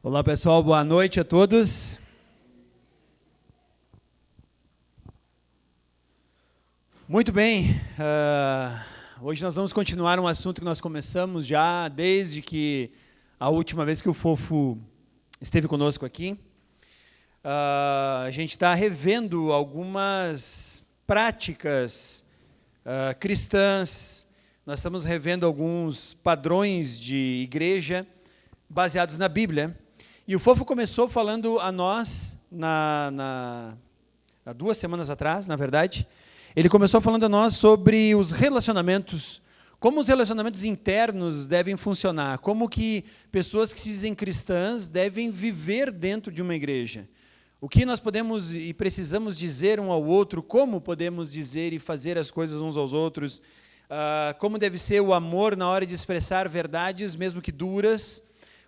Olá pessoal, boa noite a todos. Muito bem, hoje nós vamos continuar um assunto que nós começamos já desde que a última vez que o Fofo esteve conosco aqui. A gente está revendo algumas práticas cristãs, nós estamos revendo alguns padrões de igreja baseados na Bíblia. E o Fofo começou falando a nós, há 2 semanas atrás, na verdade, ele começou falando a nós sobre os relacionamentos, como os relacionamentos internos devem funcionar, como que pessoas que se dizem cristãs devem viver dentro de uma igreja. O que nós podemos e precisamos dizer um ao outro, como podemos dizer e fazer as coisas uns aos outros, como deve ser o amor na hora de expressar verdades, mesmo que duras,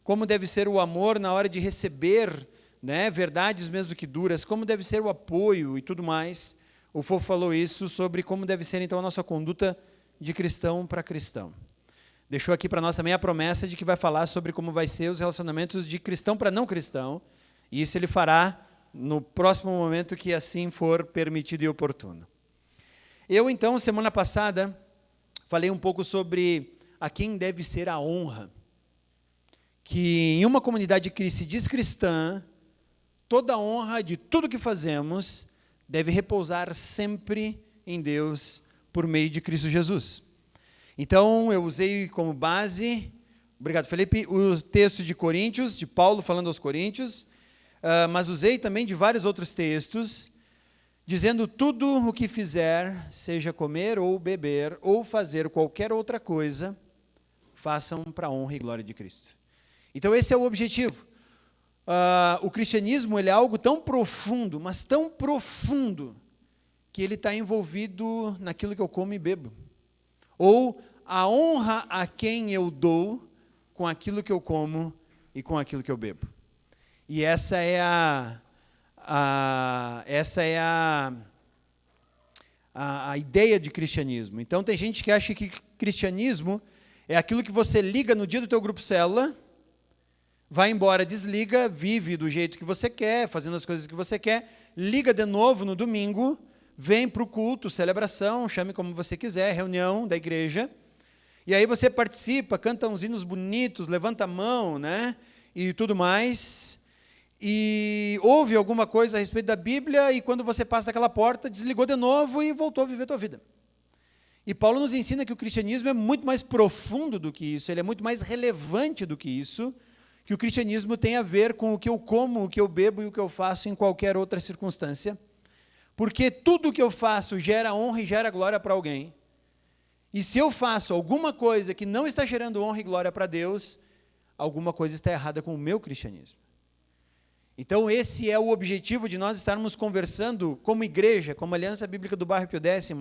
como deve ser o amor na hora de receber, verdades mesmo que duras, como deve ser o apoio e tudo mais. O Fofo falou isso sobre como deve ser então a nossa conduta de cristão para cristão. Deixou aqui para nós também a promessa de que vai falar sobre como vai ser os relacionamentos de cristão para não cristão, e isso ele fará no próximo momento que assim for permitido e oportuno. Eu então, semana passada, falei um pouco sobre a quem deve ser a honra. Que em uma comunidade que se diz cristã, toda a honra de tudo que fazemos deve repousar sempre em Deus por meio de Cristo Jesus. Então, eu usei como base, obrigado Felipe, o texto de Coríntios, de Paulo falando aos Coríntios, mas usei também de vários outros textos, dizendo tudo o que fizer, seja comer ou beber, ou fazer qualquer outra coisa, façam para a honra e glória de Cristo. Então esse é o objetivo. O cristianismo ele é algo tão profundo, mas tão profundo, que ele está envolvido naquilo que eu como e bebo. Ou a honra a quem eu dou com aquilo que eu como e com aquilo que eu bebo. E essa é a ideia de cristianismo. Então tem gente que acha que cristianismo é aquilo que você liga no dia do teu grupo célula, vai embora, desliga, vive do jeito que você quer, fazendo as coisas que você quer, liga de novo no domingo, vem para o culto, celebração, chame como você quiser, reunião da igreja, e aí você participa, canta uns hinos bonitos, levanta a mão, e tudo mais, e ouve alguma coisa a respeito da Bíblia, e quando você passa daquela porta, desligou de novo e voltou a viver a tua vida. E Paulo nos ensina que o cristianismo é muito mais profundo do que isso, ele é muito mais relevante do que isso, que o cristianismo tem a ver com o que eu como, o que eu bebo e o que eu faço em qualquer outra circunstância, porque tudo o que eu faço gera honra e gera glória para alguém, e se eu faço alguma coisa que não está gerando honra e glória para Deus, alguma coisa está errada com o meu cristianismo. Então esse é o objetivo de nós estarmos conversando como igreja, como Aliança Bíblica do Bairro Pio X,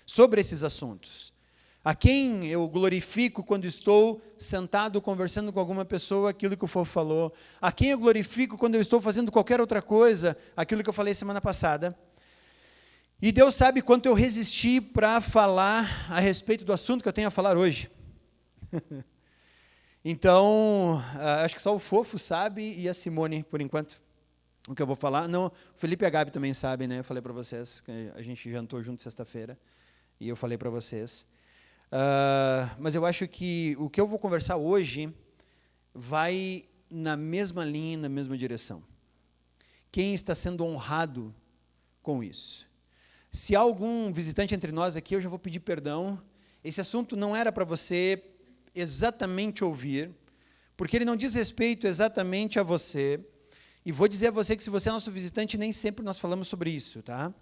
sobre esses assuntos. A quem eu glorifico quando estou sentado conversando com alguma pessoa, aquilo que o Fofo falou. A quem eu glorifico quando eu estou fazendo qualquer outra coisa, aquilo que eu falei semana passada. E Deus sabe quanto eu resisti para falar a respeito do assunto que eu tenho a falar hoje. Então, acho que só o Fofo sabe e a Simone, por enquanto, o que eu vou falar. Não, o Felipe e a Gabi também sabem, Eu falei para vocês, que a gente jantou junto sexta-feira, e eu falei para vocês. Mas eu acho que o que eu vou conversar hoje vai na mesma linha, na mesma direção. Quem está sendo honrado com isso? Se há algum visitante entre nós aqui, eu já vou pedir perdão. Esse assunto não era para você exatamente ouvir, porque ele não diz respeito exatamente a você. E vou dizer a você que se você é nosso visitante, nem sempre nós falamos sobre isso, tá?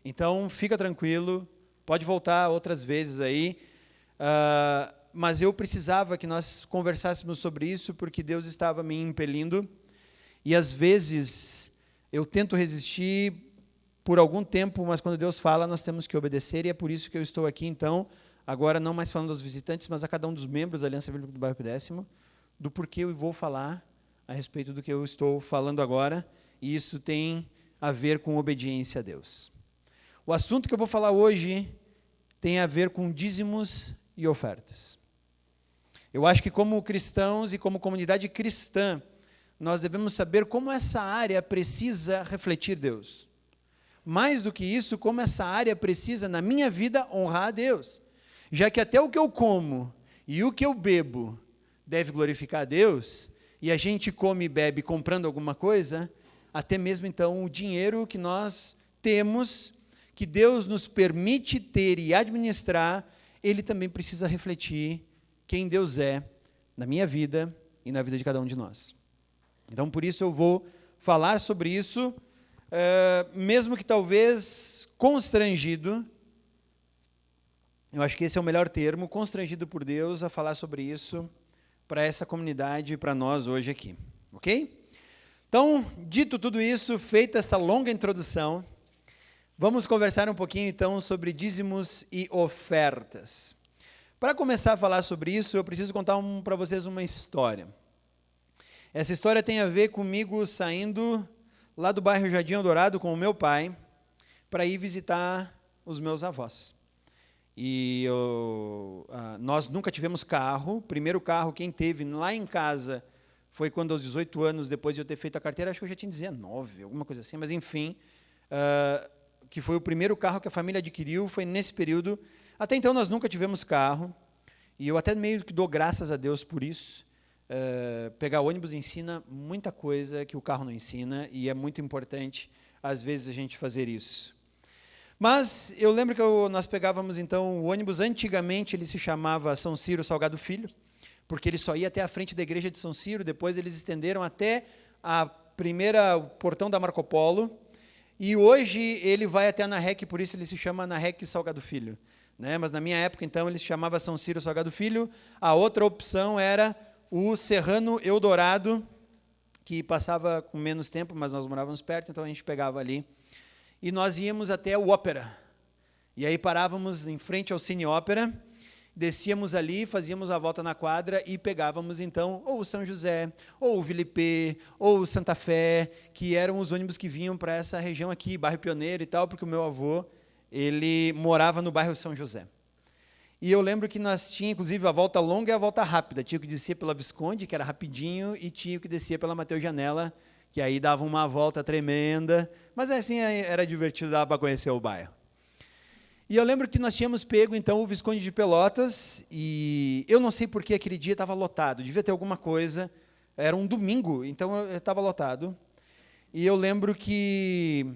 Então, fica tranquilo, pode voltar outras vezes aí. Mas eu precisava que nós conversássemos sobre isso, porque Deus estava me impelindo, e às vezes eu tento resistir por algum tempo, mas quando Deus fala, nós temos que obedecer, e é por isso que eu estou aqui, então, agora não mais falando aos visitantes, mas a cada um dos membros da Aliança Bíblica do Bairro Pio X, do porquê eu vou falar a respeito do que eu estou falando agora, e isso tem a ver com obediência a Deus. O assunto que eu vou falar hoje tem a ver com dízimos e ofertas. Eu acho que como cristãos e como comunidade cristã, nós devemos saber como essa área precisa refletir Deus. Mais do que isso, como essa área precisa, na minha vida, honrar a Deus. Já que até o que eu como e o que eu bebo deve glorificar a Deus, e a gente come e bebe comprando alguma coisa, até mesmo então o dinheiro que nós temos, que Deus nos permite ter e administrar, ele também precisa refletir quem Deus é na minha vida e na vida de cada um de nós. Então, por isso eu vou falar sobre isso, mesmo que talvez constrangido, eu acho que esse é o melhor termo, constrangido por Deus a falar sobre isso para essa comunidade e para nós hoje aqui, ok? Então, dito tudo isso, feita essa longa introdução, vamos conversar um pouquinho então sobre dízimos e ofertas. Para começar a falar sobre isso, eu preciso contar para vocês uma história. Essa história tem a ver comigo saindo lá do bairro Jardim Eldorado com o meu pai para ir visitar os meus avós. E nós nunca tivemos carro. O primeiro carro, quem teve lá em casa, foi quando aos 18 anos, depois de eu ter feito a carteira, acho que eu já tinha 19, alguma coisa assim, mas enfim, que foi o primeiro carro que a família adquiriu, foi nesse período. Até então nós nunca tivemos carro, e eu até meio que dou graças a Deus por isso. Pegar ônibus ensina muita coisa que o carro não ensina, e é muito importante, às vezes, a gente fazer isso. Mas eu lembro que nós pegávamos, então, o ônibus, antigamente ele se chamava São Ciro Salgado Filho, porque ele só ia até a frente da igreja de São Ciro, depois eles estenderam até o portão da Marco Polo, e hoje ele vai até a Anarrec, por isso ele se chama Anarrec Salgado Filho. Né? Mas na minha época, então, ele se chamava São Ciro Salgado Filho. A outra opção era o Serrano Eldorado, que passava com menos tempo, mas nós morávamos perto, então a gente pegava ali. E nós íamos até o Ópera. E aí parávamos em frente ao Cine Ópera, descíamos ali, fazíamos a volta na quadra e pegávamos, então, ou o São José, ou o Vilipê, ou o Santa Fé, que eram os ônibus que vinham para essa região aqui, bairro Pioneiro e tal, porque o meu avô, ele morava no bairro São José. E eu lembro que nós tínhamos, inclusive, a volta longa e a volta rápida. Tinha que descer pela Visconde, que era rapidinho, e tinha que descer pela Mateus Janela, que aí dava uma volta tremenda. Mas assim, era divertido, dava para conhecer o bairro. E eu lembro que nós tínhamos pego, então, o Visconde de Pelotas, e eu não sei por que aquele dia estava lotado, devia ter alguma coisa, era um domingo, então estava lotado. E eu lembro que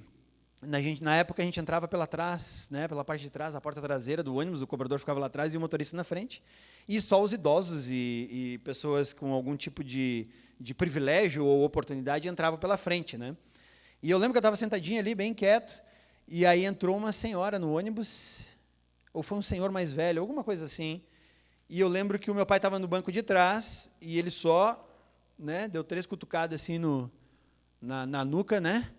na época a gente entrava pela trás, né, pela parte de trás, a porta traseira do ônibus, o cobrador ficava lá atrás e o motorista na frente, e só os idosos e pessoas com algum tipo de privilégio ou oportunidade entravam pela frente. Né? E eu lembro que eu estava sentadinho ali, bem quieto, e aí entrou uma senhora no ônibus, ou foi um senhor mais velho, alguma coisa assim, e eu lembro que o meu pai estava no banco de trás, e ele só, né, deu 3 cutucadas assim na nuca, né,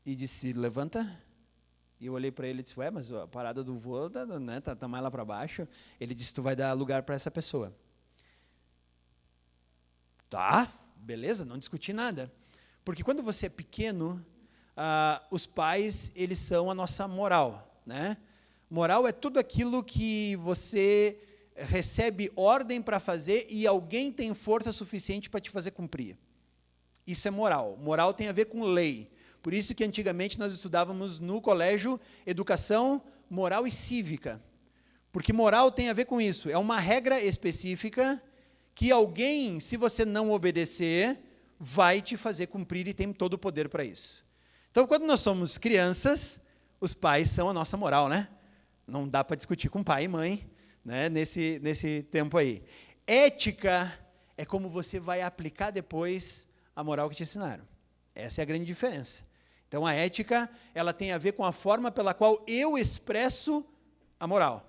e disse, levanta. E eu olhei para ele e disse, ué, mas a parada do voo tá mais lá para baixo. Ele disse, tu vai dar lugar para essa pessoa. Tá, beleza, não discuti nada. Porque quando você é pequeno, os pais, eles são a nossa moral. Né? Moral é tudo aquilo que você recebe ordem para fazer e alguém tem força suficiente para te fazer cumprir. Isso é moral. Moral tem a ver com lei. Por isso que antigamente nós estudávamos no colégio educação moral e cívica. Porque moral tem a ver com isso. É uma regra específica que alguém, se você não obedecer, vai te fazer cumprir e tem todo o poder para isso. Então, quando nós somos crianças, os pais são a nossa moral, né? Não dá para discutir com pai e mãe, né, nesse tempo aí. Ética é como você vai aplicar depois a moral que te ensinaram. Essa é a grande diferença. Então, a ética, ela tem a ver com a forma pela qual eu expresso a moral.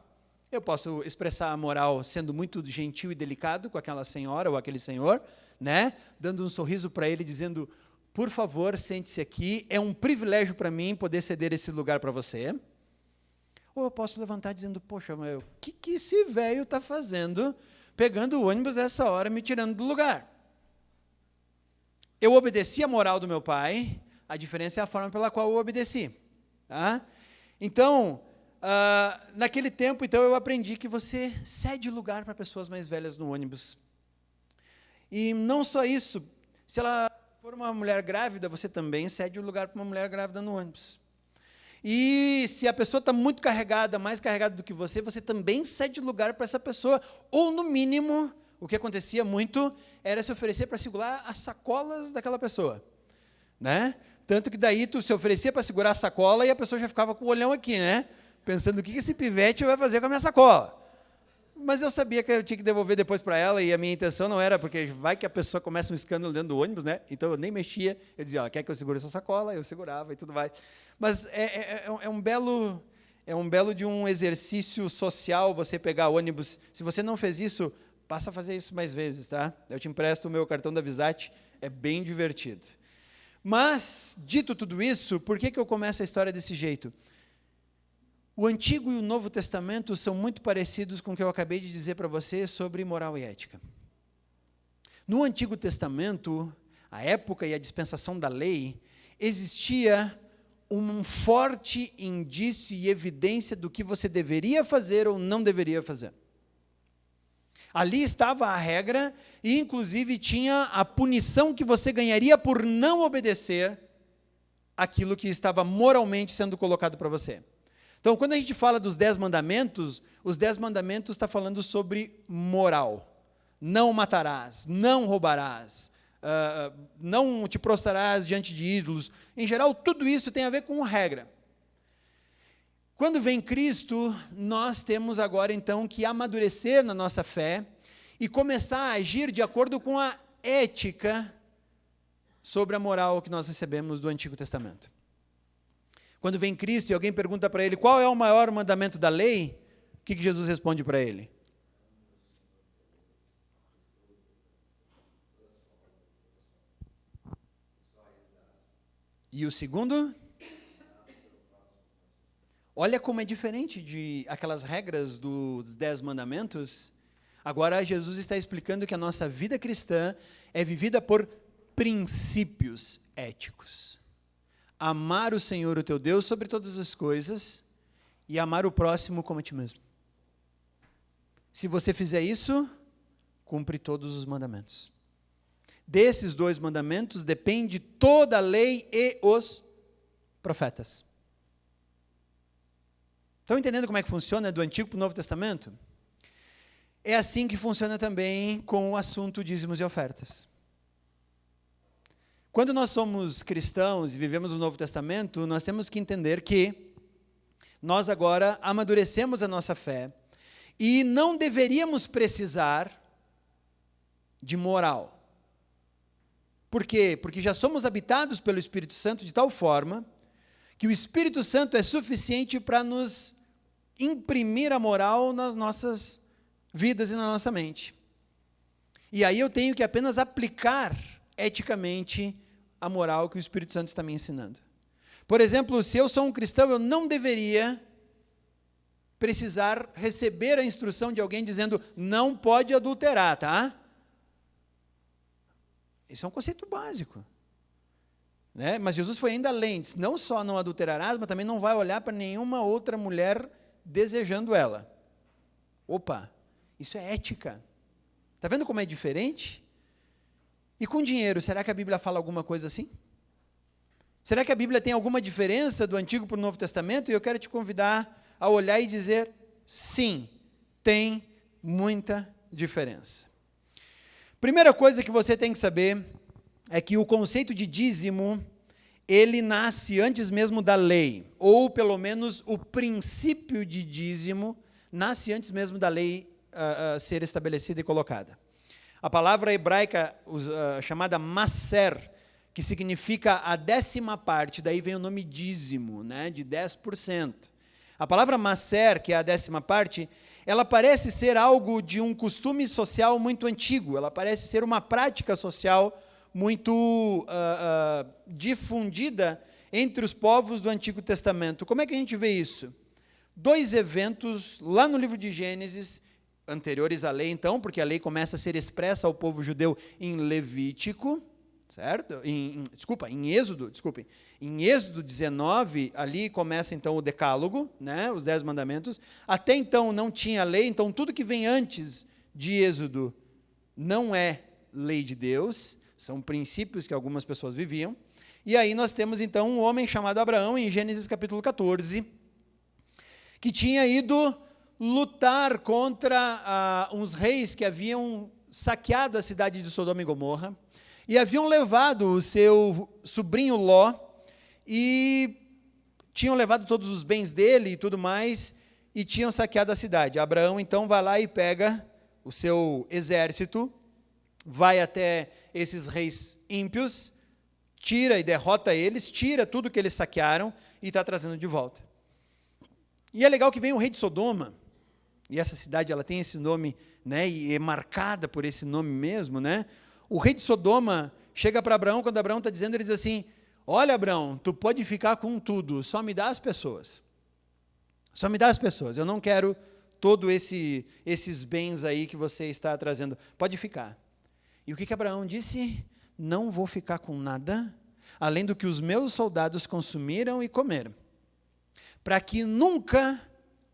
Eu posso expressar a moral sendo muito gentil e delicado com aquela senhora ou aquele senhor, né? Dando um sorriso para ele, dizendo, por favor, sente-se aqui, é um privilégio para mim poder ceder esse lugar para você. Ou eu posso levantar dizendo, poxa, mas o que esse velho está fazendo, pegando o ônibus a essa hora, me tirando do lugar? Eu obedeci a moral do meu pai, a diferença é a forma pela qual eu obedeci. Tá? Então, naquele tempo, então, eu aprendi que você cede lugar para pessoas mais velhas no ônibus. E não só isso, se ela for uma mulher grávida, você também cede o lugar para uma mulher grávida no ônibus. E se a pessoa está muito carregada, mais carregada do que você também cede lugar para essa pessoa. Ou, no mínimo, o que acontecia muito era se oferecer para segurar as sacolas daquela pessoa. Né? Tanto que daí tu se oferecia para segurar a sacola e a pessoa já ficava com o olhão aqui, né? Pensando o que esse pivete vai fazer com a minha sacola. Mas eu sabia que eu tinha que devolver depois para ela, e a minha intenção não era, porque vai que a pessoa começa um escândalo dentro do ônibus, né? Então eu nem mexia, eu dizia, ó, quer que eu segure essa sacola? Eu segurava e tudo mais. Mas é um belo de um exercício social você pegar ônibus. Se você não fez isso, passa a fazer isso mais vezes, tá? Eu te empresto o meu cartão da Visat, é bem divertido. Mas, dito tudo isso, por que eu começo a história desse jeito? O Antigo e o Novo Testamento são muito parecidos com o que eu acabei de dizer para você sobre moral e ética. No Antigo Testamento, a época e a dispensação da lei, existia um forte indício e evidência do que você deveria fazer ou não deveria fazer. Ali estava a regra e, inclusive, tinha a punição que você ganharia por não obedecer aquilo que estava moralmente sendo colocado para você. Então, quando a gente fala dos 10 mandamentos, os 10 mandamentos está falando sobre moral. Não matarás, não roubarás, não te prostrarás diante de ídolos. Em geral, tudo isso tem a ver com regra. Quando vem Cristo, nós temos agora, então, que amadurecer na nossa fé e começar a agir de acordo com a ética sobre a moral que nós recebemos do Antigo Testamento. Quando vem Cristo e alguém pergunta para ele qual é o maior mandamento da lei, o que Jesus responde para ele? E o segundo? Olha como é diferente de aquelas regras dos 10 mandamentos. Agora Jesus está explicando que a nossa vida cristã é vivida por princípios éticos. Amar o Senhor, o teu Deus, sobre todas as coisas e amar o próximo como a ti mesmo. Se você fizer isso, cumpre todos os mandamentos. Desses 2 mandamentos depende toda a lei e os profetas. Estão entendendo como é que funciona do Antigo para o Novo Testamento? É assim que funciona também com o assunto dízimos e ofertas. Quando nós somos cristãos e vivemos o Novo Testamento, nós temos que entender que nós agora amadurecemos a nossa fé e não deveríamos precisar de moral. Por quê? Porque já somos habitados pelo Espírito Santo de tal forma que o Espírito Santo é suficiente para nos imprimir a moral nas nossas vidas e na nossa mente. E aí eu tenho que apenas aplicar eticamente a moral que o Espírito Santo está me ensinando. Por exemplo, se eu sou um cristão, eu não deveria precisar receber a instrução de alguém dizendo, não pode adulterar, tá? Esse é um conceito básico. Né? Mas Jesus foi ainda além, disse, não só não adulterarás, mas também não vai olhar para nenhuma outra mulher desejando ela. Opa, isso é ética. Está vendo como é diferente? E com dinheiro, será que a Bíblia fala alguma coisa assim? Será que a Bíblia tem alguma diferença do Antigo para o Novo Testamento? E eu quero te convidar a olhar e dizer, sim, tem muita diferença. Primeira coisa que você tem que saber é que o conceito de dízimo, ele nasce antes mesmo da lei, ou pelo menos o princípio de dízimo nasce antes mesmo da lei ser estabelecida e colocada. A palavra hebraica chamada maser, que significa a 10ª parte, daí vem o nome dízimo, né, de 10%. A palavra maser, que é a 10ª parte, ela parece ser algo de um costume social muito antigo, ela parece ser uma prática social muito difundida entre os povos do Antigo Testamento. Como é que a gente vê isso? 2 eventos lá no livro de Gênesis, anteriores à lei, então, porque a lei começa a ser expressa ao povo judeu em Levítico, certo? Em Êxodo 19, ali começa então o decálogo, né, os 10 mandamentos. Até então não tinha lei, então tudo que vem antes de Êxodo não é lei de Deus, são princípios que algumas pessoas viviam. E aí nós temos então um homem chamado Abraão, em Gênesis capítulo 14, que tinha ido lutar contra uns reis que haviam saqueado a cidade de Sodoma e Gomorra, e haviam levado o seu sobrinho Ló, e tinham levado todos os bens dele e tudo mais, e tinham saqueado a cidade. Abraão então vai lá e pega o seu exército, vai até esses reis ímpios, tira e derrota eles, tira tudo que eles saquearam e está trazendo de volta. E é legal que vem o rei de Sodoma, e essa cidade ela tem esse nome, né, e é marcada por esse nome mesmo, né? O rei de Sodoma chega para Abraão, quando Abraão está dizendo, ele diz assim: olha, Abraão, tu pode ficar com tudo, só me dá as pessoas. Só me dá as pessoas, eu não quero todos esses bens aí que você está trazendo, pode ficar. E o que Abraão disse? Não vou ficar com nada, além do que os meus soldados consumiram e comeram, para que nunca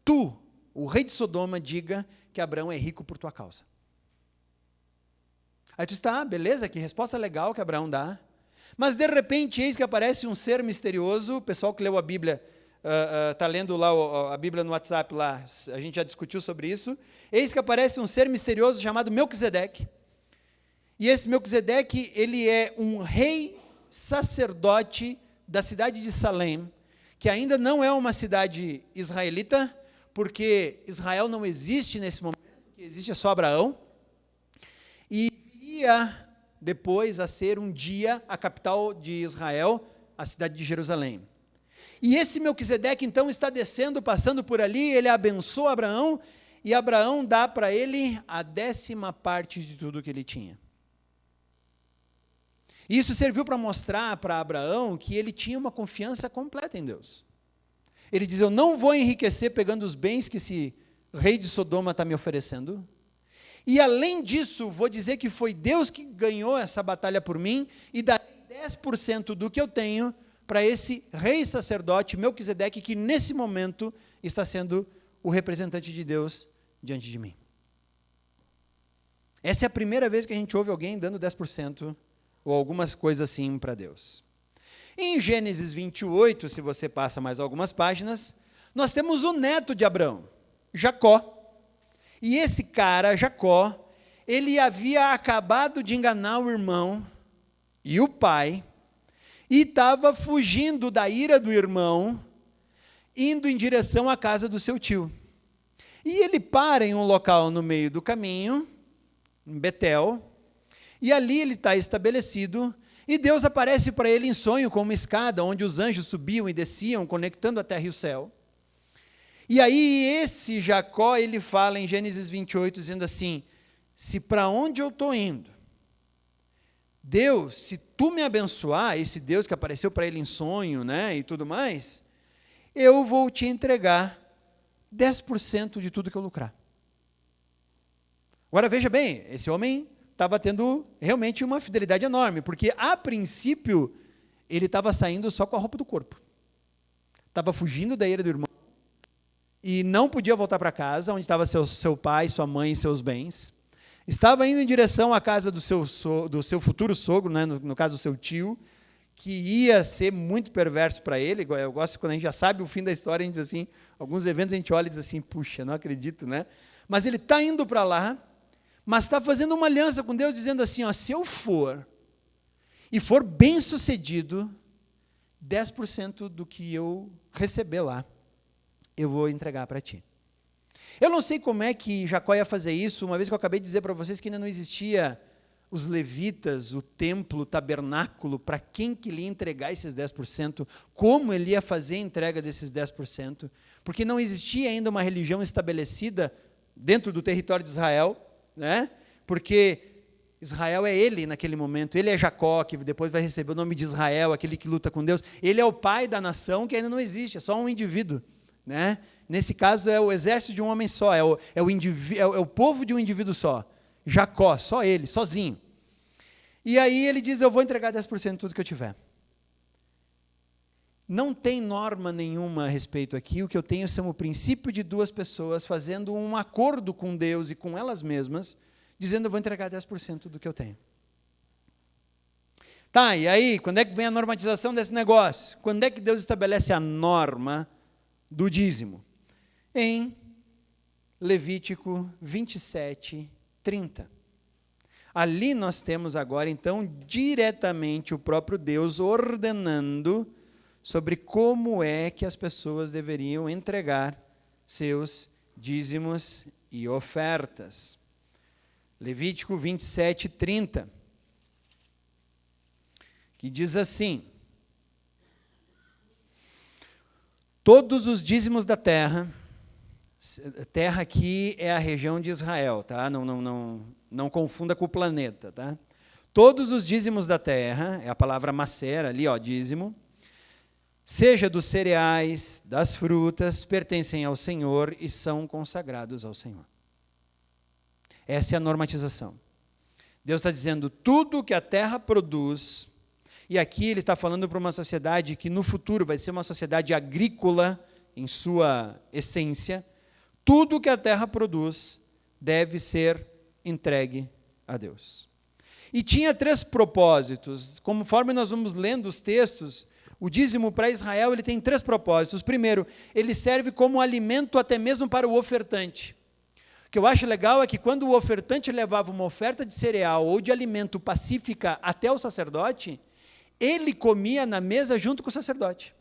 tu, o rei de Sodoma, diga que Abraão é rico por tua causa. Aí tu está, beleza, que resposta legal que Abraão dá, mas de repente eis que aparece um ser misterioso. O pessoal que leu a Bíblia, está lendo lá a Bíblia no WhatsApp, lá, a gente já discutiu sobre isso. Eis que aparece um ser misterioso chamado Melquisedeque, e esse Melquisedeque, ele é um rei sacerdote da cidade de Salém, que ainda não é uma cidade israelita, porque Israel não existe nesse momento, que existe só Abraão, e viria depois a ser um dia a capital de Israel, a cidade de Jerusalém. E esse Melquisedeque então está descendo, passando por ali, ele abençoa Abraão, e Abraão dá para ele a 10ª parte de tudo que ele tinha. Isso serviu para mostrar para Abraão que ele tinha uma confiança completa em Deus. Ele diz: eu não vou enriquecer pegando os bens que esse rei de Sodoma está me oferecendo, e além disso, vou dizer que foi Deus que ganhou essa batalha por mim, e darei 10% do que eu tenho para esse rei sacerdote Melquisedeque, que nesse momento está sendo o representante de Deus diante de mim. Essa é a primeira vez que a gente ouve alguém dando 10%, ou algumas coisas assim para Deus. Em Gênesis 28, se você passa mais algumas páginas, nós temos o neto de Abraão, Jacó. E esse cara, Jacó, ele havia acabado de enganar o irmão e o pai, e estava fugindo da ira do irmão, indo em direção à casa do seu tio. E ele para em um local no meio do caminho, em Betel, e ali ele está estabelecido, e Deus aparece para ele em sonho com uma escada, onde os anjos subiam e desciam, conectando a terra e o céu. E aí esse Jacó, ele fala em Gênesis 28, dizendo assim: se para onde eu estou indo, Deus, se tu me abençoar, esse Deus que apareceu para ele em sonho, né, e tudo mais, eu vou te entregar 10% de tudo que eu lucrar. Agora veja bem, esse homem estava tendo realmente uma fidelidade enorme, porque a princípio ele estava saindo só com a roupa do corpo, estava fugindo da ira do irmão, e não podia voltar para casa, onde estava seu pai, sua mãe e seus bens. Estava indo em direção à casa do seu futuro sogro, né, no caso do seu tio, que ia ser muito perverso para ele. Eu gosto quando a gente já sabe o fim da história, a gente diz assim, alguns eventos a gente olha e diz assim, puxa, não acredito, né? Mas ele está indo para lá, mas está fazendo uma aliança com Deus, dizendo assim, ó, se eu for, e for bem sucedido, 10% do que eu receber lá, eu vou entregar para ti. Eu não sei como é que Jacó ia fazer isso, uma vez que eu acabei de dizer para vocês que ainda não existia os levitas, o templo, o tabernáculo, para quem que ele ia entregar esses 10%, como ele ia fazer a entrega desses 10%, porque não existia ainda uma religião estabelecida dentro do território de Israel, né? Porque Israel é ele naquele momento, ele é Jacó, que depois vai receber o nome de Israel, aquele que luta com Deus, ele é o pai da nação que ainda não existe, é só um indivíduo, né? Nesse caso é o exército de um homem só, é o povo de um indivíduo só, Jacó, só ele, sozinho. E aí ele diz, eu vou entregar 10% de tudo que eu tiver. Não tem norma nenhuma a respeito aqui, o que eu tenho são o princípio de duas pessoas fazendo um acordo com Deus e com elas mesmas, dizendo, eu vou entregar 10% do que eu tenho. Tá, e aí, quando é que vem a normatização desse negócio? Quando é que Deus estabelece a norma do dízimo? Em Levítico 27, 30. Ali nós temos agora, então, diretamente o próprio Deus ordenando sobre como é que as pessoas deveriam entregar seus dízimos e ofertas. Levítico 27, 30, que diz assim: todos os dízimos da terra aqui é a região de Israel, tá? Não confunda com o planeta, tá? Todos os dízimos da terra, é a palavra macer ali, ó, dízimo, seja dos cereais, das frutas, pertencem ao Senhor e são consagrados ao Senhor. Essa é a normatização. Deus está dizendo, tudo que a terra produz, e aqui ele está falando para uma sociedade que no futuro vai ser uma sociedade agrícola em sua essência, tudo que a terra produz deve ser entregue a Deus. E tinha 3 propósitos. Conforme nós vamos lendo os textos, o dízimo para Israel ele tem 3 propósitos. Primeiro, ele serve como alimento até mesmo para o ofertante. O que eu acho legal é que quando o ofertante levava uma oferta de cereal ou de alimento pacífica até o sacerdote, ele comia na mesa junto com o sacerdote.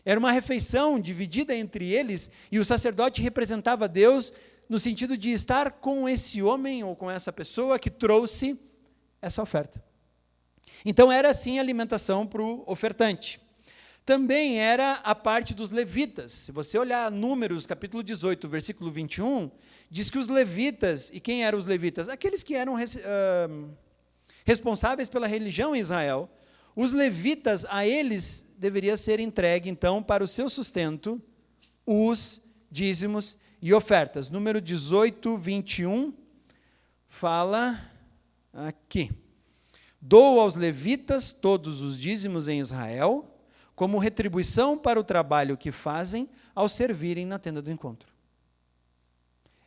Era uma refeição dividida entre eles, e o sacerdote representava Deus no sentido de estar com esse homem ou com essa pessoa que trouxe essa oferta. Então era assim a alimentação para o ofertante. Também era a parte dos levitas. Se você olhar Números, capítulo 18, versículo 21, diz que os levitas, e quem eram os levitas? Aqueles que eram responsáveis pela religião em Israel. Os levitas, a eles deveria ser entregue, então, para o seu sustento, os dízimos e ofertas. Número 18, 21, fala aqui. Dou aos levitas todos os dízimos em Israel, como retribuição para o trabalho que fazem ao servirem na tenda do encontro.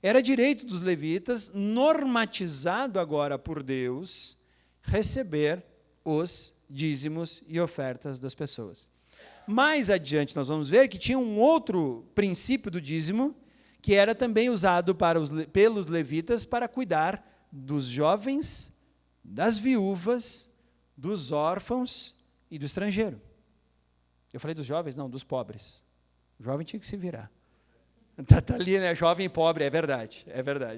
Era direito dos levitas, normatizado agora por Deus, receber os dízimos e ofertas das pessoas. Mais adiante nós vamos ver que tinha um outro princípio do dízimo, que era também usado pelos levitas para cuidar dos jovens, das viúvas, dos órfãos e do estrangeiro. Eu falei dos jovens? Não, dos pobres. O jovem tinha que se virar. Está ali, né? Jovem e pobre, é verdade.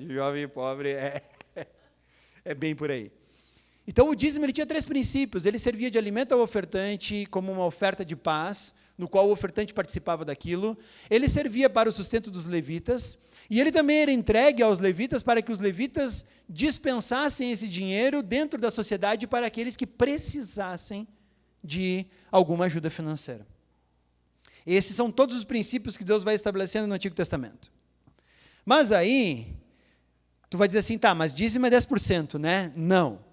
Jovem e pobre é bem por aí. Então, o dízimo ele tinha 3 princípios. Ele servia de alimento ao ofertante como uma oferta de paz, no qual o ofertante participava daquilo. Ele servia para o sustento dos levitas. E ele também era entregue aos levitas para que os levitas dispensassem esse dinheiro dentro da sociedade para aqueles que precisassem de alguma ajuda financeira. Esses são todos os princípios que Deus vai estabelecendo no Antigo Testamento. Mas aí, tu vai dizer assim, tá, mas dízimo é 10%, né? Não.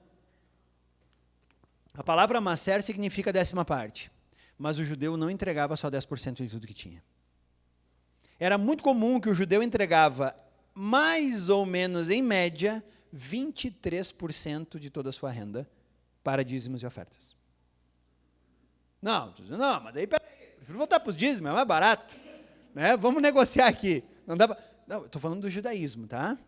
A palavra macer significa 10ª parte, mas o judeu não entregava só 10% de tudo que tinha. Era muito comum que o judeu entregava, mais ou menos, em média, 23% de toda a sua renda para dízimos e ofertas. Não, mas daí, peraí, prefiro voltar para os dízimos, é mais barato. Né? Vamos negociar aqui. Não, estou falando do judaísmo, tá?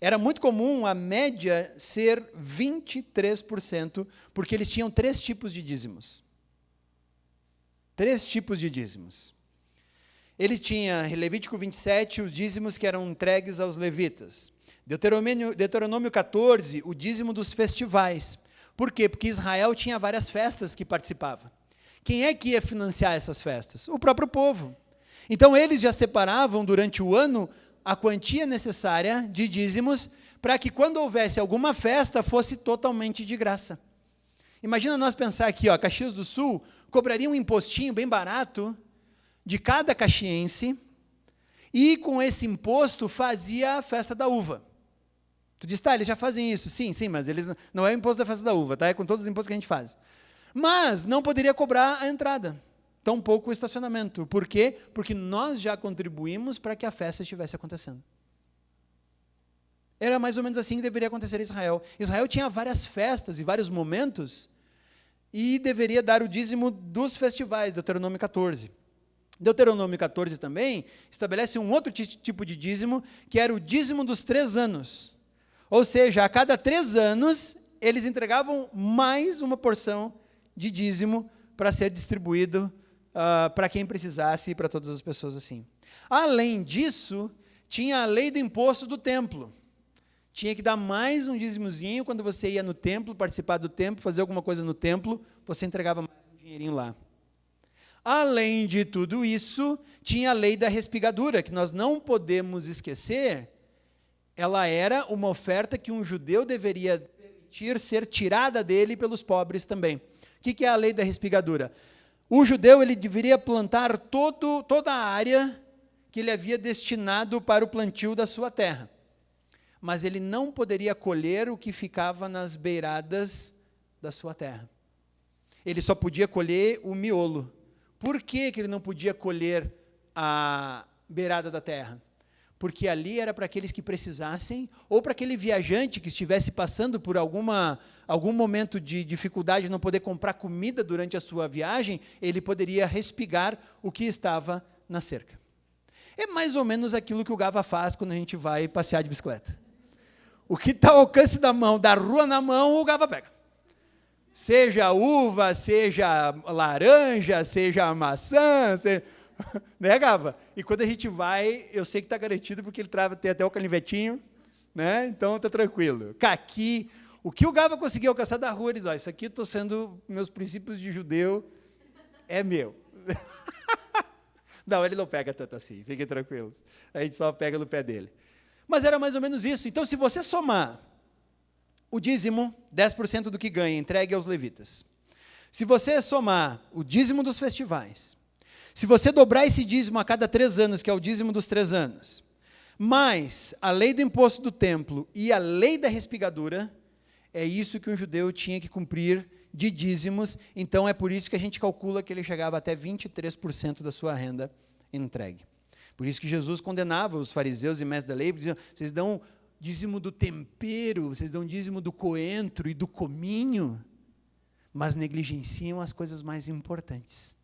Era muito comum a média ser 23%, porque eles tinham 3 tipos de dízimos. 3 tipos de dízimos. Ele tinha, em Levítico 27, os dízimos que eram entregues aos levitas. Deuteronômio 14, o dízimo dos festivais. Por quê? Porque Israel tinha várias festas que participava. Quem é que ia financiar essas festas? O próprio povo. Então, eles já separavam durante o ano a quantia necessária de dízimos para que quando houvesse alguma festa fosse totalmente de graça. Imagina nós pensar aqui, ó, Caxias do Sul cobraria um impostinho bem barato de cada caxiense e com esse imposto fazia a festa da uva. Tu diz, tá, eles já fazem isso. Sim, mas eles não é o imposto da festa da uva, tá? É com todos os impostos que a gente faz. Mas não poderia cobrar a entrada, tampouco o estacionamento. Por quê? Porque nós já contribuímos para que a festa estivesse acontecendo. Era mais ou menos assim que deveria acontecer em Israel. Israel tinha várias festas e vários momentos e deveria dar o dízimo dos festivais, Deuteronômio 14. Deuteronômio 14 também estabelece um outro tipo de dízimo, que era o dízimo dos 3 anos. Ou seja, a cada 3 anos, eles entregavam mais uma porção de dízimo para ser distribuído para quem precisasse e para todas as pessoas assim. Além disso, tinha a lei do imposto do templo. Tinha que dar mais um dízimozinho quando você ia no templo, participar do templo, fazer alguma coisa no templo, você entregava mais um dinheirinho lá. Além de tudo isso, tinha a lei da respigadura, que nós não podemos esquecer, ela era uma oferta que um judeu deveria permitir ser tirada dele pelos pobres também. O que é a lei da respigadura? O judeu ele deveria plantar toda a área que ele havia destinado para o plantio da sua terra. Mas ele não poderia colher o que ficava nas beiradas da sua terra. Ele só podia colher o miolo. Por que ele não podia colher a beirada da terra? Porque ali era para aqueles que precisassem, ou para aquele viajante que estivesse passando por algum momento de dificuldade de não poder comprar comida durante a sua viagem, ele poderia respigar o que estava na cerca. É mais ou menos aquilo que o Gava faz quando a gente vai passear de bicicleta. O que está ao alcance da mão, da rua na mão, o Gava pega. Seja uva, seja laranja, seja maçã, né, Gava? E quando a gente vai, eu sei que está garantido, porque ele tem até o canivetinho, né? Então está tranquilo. Caqui, o que o Gava conseguiu alcançar da rua, ele diz, isso aqui estou sendo, meus princípios de judeu, é meu. Não, ele não pega tanto assim, fiquem tranquilos. A gente só pega no pé dele. Mas era mais ou menos isso. Então, se você somar o dízimo, 10% do que ganha, entregue aos levitas. Se você somar o dízimo dos festivais, se você dobrar esse dízimo a cada 3 anos, que é o dízimo dos 3 anos, mais a lei do imposto do templo e a lei da respigadura, é isso que um judeu tinha que cumprir de dízimos. Então, é por isso que a gente calcula que ele chegava até 23% da sua renda entregue. Por isso que Jesus condenava os fariseus e mestres da lei, diziam, vocês dão dízimo do tempero, vocês dão dízimo do coentro e do cominho, mas negligenciam as coisas mais importantes.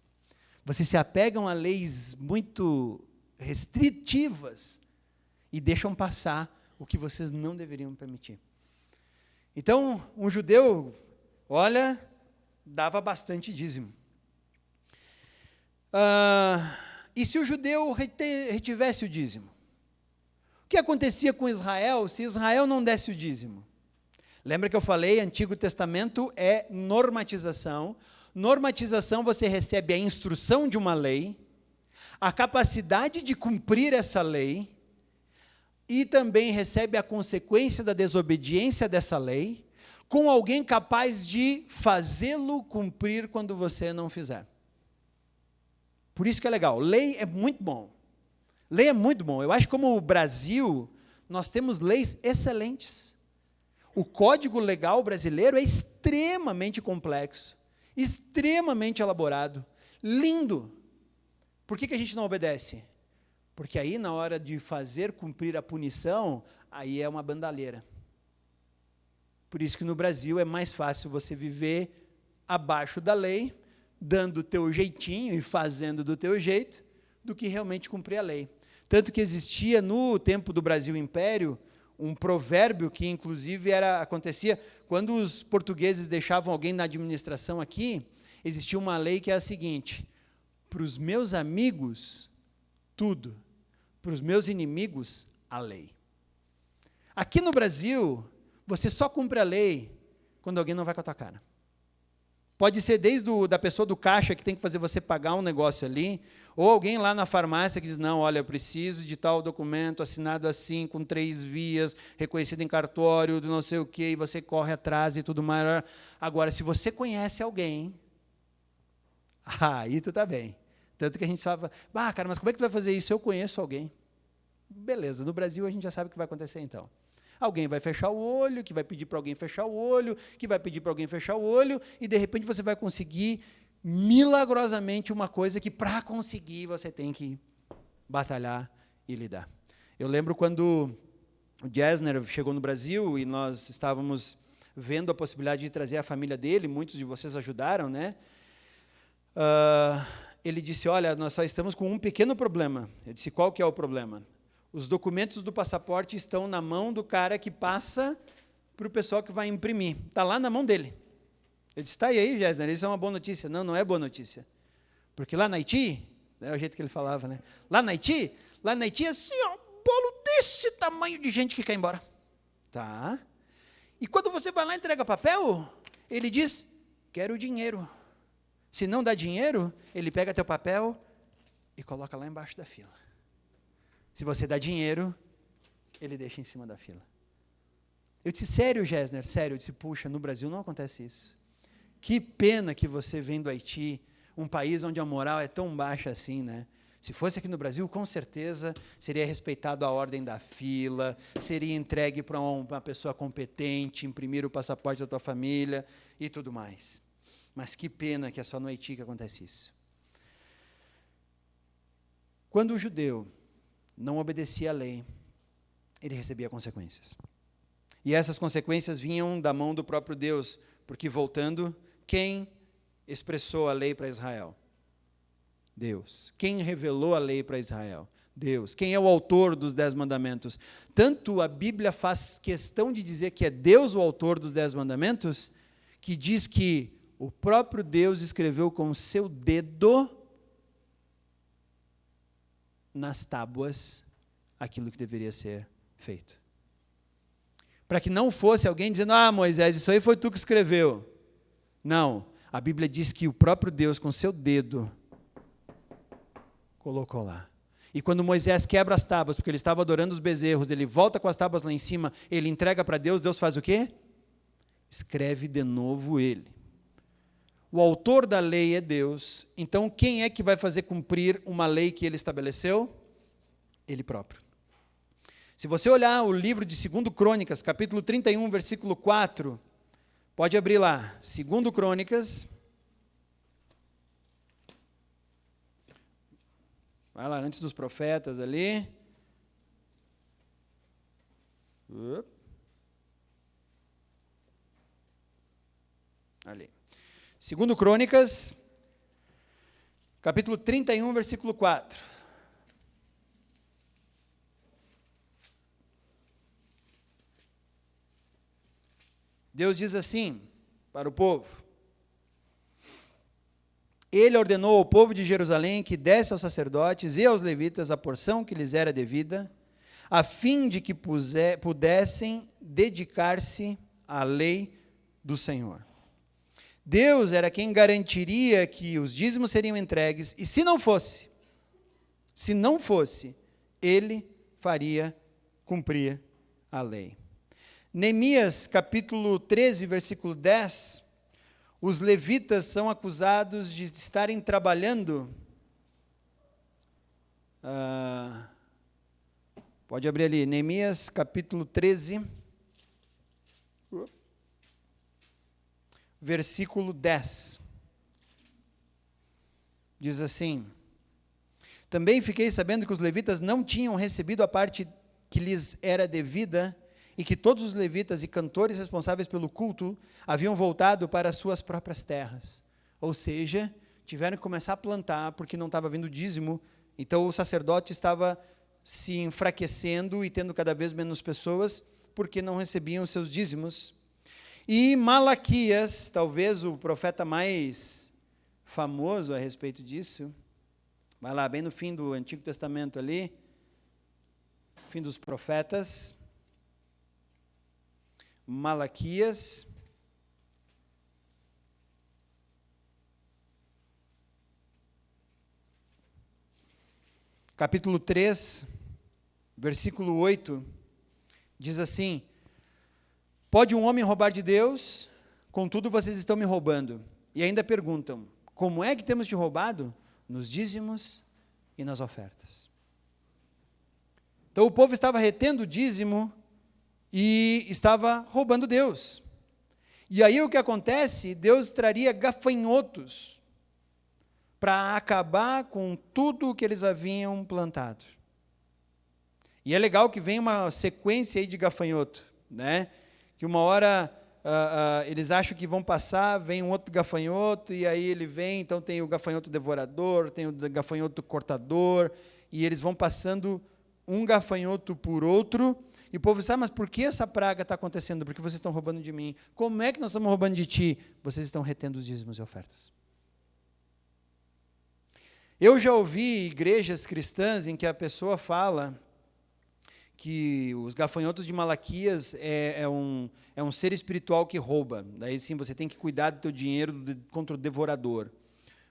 Vocês se apegam a leis muito restritivas e deixam passar o que vocês não deveriam permitir. Então, um judeu, olha, dava bastante dízimo. E se o judeu retivesse o dízimo? O que acontecia com Israel se Israel não desse o dízimo? Lembra que eu falei, Antigo Testamento é normatização. Normatização, você recebe a instrução de uma lei, a capacidade de cumprir essa lei, e também recebe a consequência da desobediência dessa lei, com alguém capaz de fazê-lo cumprir quando você não fizer. Por isso que é legal. Lei é muito bom. Lei é muito bom. Eu acho que como o Brasil, nós temos leis excelentes. O Código Legal brasileiro é extremamente complexo, extremamente elaborado, lindo. Por que a gente não obedece? Porque aí, na hora de fazer cumprir a punição, aí é uma bandalheira. Por isso que no Brasil é mais fácil você viver abaixo da lei, dando o teu jeitinho e fazendo do teu jeito, do que realmente cumprir a lei. Tanto que existia no tempo do Brasil Império, um provérbio que inclusive acontecia, quando os portugueses deixavam alguém na administração aqui, existia uma lei que é a seguinte, para os meus amigos, tudo, para os meus inimigos, a lei. Aqui no Brasil, você só cumpre a lei quando alguém não vai com a tua cara. Pode ser desde da pessoa do caixa que tem que fazer você pagar um negócio ali, ou alguém lá na farmácia que diz, não, olha, eu preciso de tal documento assinado assim, com 3 vias, reconhecido em cartório, do não sei o quê, e você corre atrás e tudo mais. Agora, se você conhece alguém, aí tu está bem. Tanto que a gente fala, cara, mas como é que tu vai fazer isso? Eu conheço alguém. Beleza, no Brasil a gente já sabe o que vai acontecer então. Alguém vai fechar o olho, que vai pedir para alguém fechar o olho, que vai pedir para alguém fechar o olho, e de repente você vai conseguir milagrosamente uma coisa que para conseguir você tem que batalhar e lidar. Eu lembro quando o Gessner chegou no Brasil e nós estávamos vendo a possibilidade de trazer a família dele, muitos de vocês ajudaram, né? Ele disse, olha, nós só estamos com um pequeno problema. Eu disse, qual que é o problema? Os documentos do passaporte estão na mão do cara que passa para o pessoal que vai imprimir. Está lá na mão dele. Eu disse, tá, e aí, Gessner, isso é uma boa notícia. Não, não é boa notícia. Porque lá na Haiti, é o jeito que ele falava, né? Lá na Haiti é assim, ó, bolo desse tamanho de gente que quer ir embora. Tá. E quando você vai lá e entrega papel, ele diz, quero dinheiro. Se não dá dinheiro, ele pega teu papel e coloca lá embaixo da fila. Se você dá dinheiro, ele deixa em cima da fila. Eu disse, sério, Gessner? Sério. Eu disse, puxa, no Brasil não acontece isso. Que pena que você vem do Haiti, um país onde a moral é tão baixa assim, né? Se fosse aqui no Brasil, com certeza, seria respeitado a ordem da fila, seria entregue para uma pessoa competente, imprimir o passaporte da tua família e tudo mais. Mas que pena que é só no Haiti que acontece isso. Quando o judeu não obedecia à lei, ele recebia consequências. E essas consequências vinham da mão do próprio Deus, porque, voltando, quem expressou a lei para Israel? Deus. Quem revelou a lei para Israel? Deus. Quem é o autor dos 10 mandamentos? Tanto a Bíblia faz questão de dizer que é Deus o autor dos 10 mandamentos, que diz que o próprio Deus escreveu com o seu dedo nas tábuas aquilo que deveria ser feito. Para que não fosse alguém dizendo, Moisés, isso aí foi tu que escreveu. Não, a Bíblia diz que o próprio Deus com seu dedo colocou lá. E quando Moisés quebra as tábuas, porque ele estava adorando os bezerros, ele volta com as tábuas lá em cima, ele entrega para Deus, Deus faz o quê? Escreve de novo ele. O autor da lei é Deus, então quem é que vai fazer cumprir uma lei que ele estabeleceu? Ele próprio. Se você olhar o livro de 2 Crônicas, capítulo 31, versículo 4, pode abrir lá, 2 Crônicas. Vai lá, antes dos profetas ali. Ali. 2 Crônicas, capítulo 31, versículo 4. Deus diz assim para o povo: Ele ordenou ao povo de Jerusalém que desse aos sacerdotes e aos levitas a porção que lhes era devida, a fim de que pudessem dedicar-se à lei do Senhor. Deus era quem garantiria que os dízimos seriam entregues, e se não fosse, Ele faria cumprir a lei. Neemias, capítulo 13, versículo 10, os levitas são acusados de estarem trabalhando. Pode abrir ali, Neemias, capítulo 13, versículo 10. Diz assim: Também fiquei sabendo que os levitas não tinham recebido a parte que lhes era devida, e que todos os levitas e cantores responsáveis pelo culto haviam voltado para as suas próprias terras. Ou seja, tiveram que começar a plantar porque não estava vindo dízimo, então o sacerdote estava se enfraquecendo e tendo cada vez menos pessoas porque não recebiam os seus dízimos. E Malaquias, talvez o profeta mais famoso a respeito disso, vai lá, bem no fim do Antigo Testamento ali, fim dos profetas, Malaquias, capítulo 3, versículo 8, diz assim: Pode um homem roubar de Deus? Contudo, vocês estão me roubando. E ainda perguntam, como é que temos te roubado? Nos dízimos e nas ofertas. Então o povo estava retendo o dízimo e estava roubando Deus. E aí o que acontece? Deus traria gafanhotos para acabar com tudo o que eles haviam plantado. E é legal que vem uma sequência aí de gafanhoto, né? Que uma hora eles acham que vão passar, vem um outro gafanhoto, e aí ele vem, então tem o gafanhoto devorador, tem o gafanhoto cortador, e eles vão passando um gafanhoto por outro, e o povo diz, mas por que essa praga está acontecendo? Porque vocês estão roubando de mim. Como é que nós estamos roubando de ti? Vocês estão retendo os dízimos e ofertas. Eu já ouvi igrejas cristãs em que a pessoa fala que os gafanhotos de Malaquias é um ser espiritual que rouba. Daí sim, você tem que cuidar do teu dinheiro contra o devorador.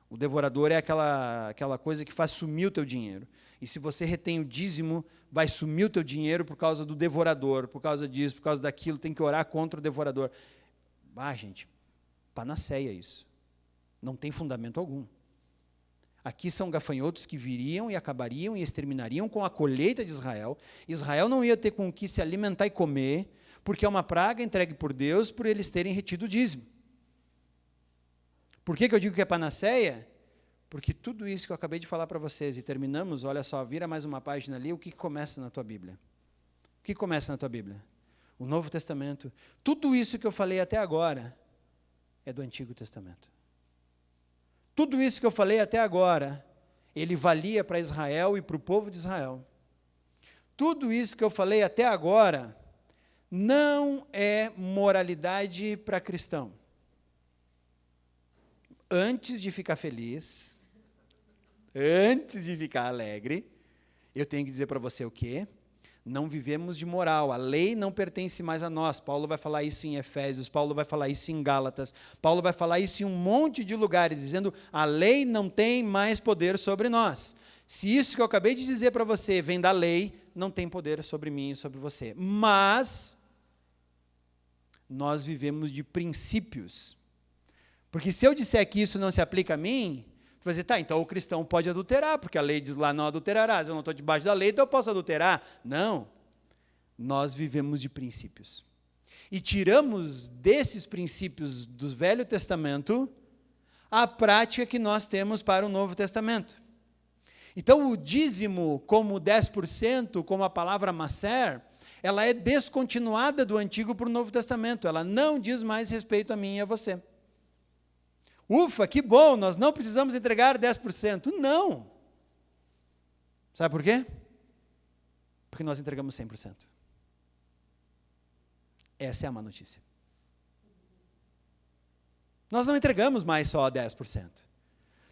O devorador é aquela coisa que faz sumir o teu dinheiro. E se você retém o dízimo, vai sumir o teu dinheiro por causa do devorador, por causa disso, por causa daquilo, tem que orar contra o devorador. Gente, panaceia isso. Não tem fundamento algum. Aqui são gafanhotos que viriam e acabariam e exterminariam com a colheita de Israel. Israel não ia ter com o que se alimentar e comer, porque é uma praga entregue por Deus por eles terem retido o dízimo. Por que eu digo que é panaceia? Porque tudo isso que eu acabei de falar para vocês, e terminamos, olha só, vira mais uma página ali, o que começa na tua Bíblia? O que começa na tua Bíblia? O Novo Testamento. Tudo isso que eu falei até agora é do Antigo Testamento. Tudo isso que eu falei até agora, ele valia para Israel e para o povo de Israel. Tudo isso que eu falei até agora não é moralidade para cristão. Antes de ficar feliz, antes de ficar alegre, eu tenho que dizer para você o quê? Não vivemos de moral, a lei não pertence mais a nós. Paulo vai falar isso em Efésios, Paulo vai falar isso em Gálatas, Paulo vai falar isso em um monte de lugares, dizendo a lei não tem mais poder sobre nós. Se isso que eu acabei de dizer para você vem da lei, não tem poder sobre mim e sobre você. Mas nós vivemos de princípios. Porque se eu disser que isso não se aplica a mim, tu vai dizer, então o cristão pode adulterar, porque a lei diz lá, não adulterarás, eu não estou debaixo da lei, então eu posso adulterar. Não, nós vivemos de princípios. E tiramos desses princípios do Velho Testamento a prática que nós temos para o Novo Testamento. Então o dízimo, como 10%, como a palavra maser, ela é descontinuada do Antigo para o Novo Testamento, ela não diz mais respeito a mim e a você. Ufa, que bom, nós não precisamos entregar 10%. Não. Sabe por quê? Porque nós entregamos 100%. Essa é a má notícia. Nós não entregamos mais só 10%.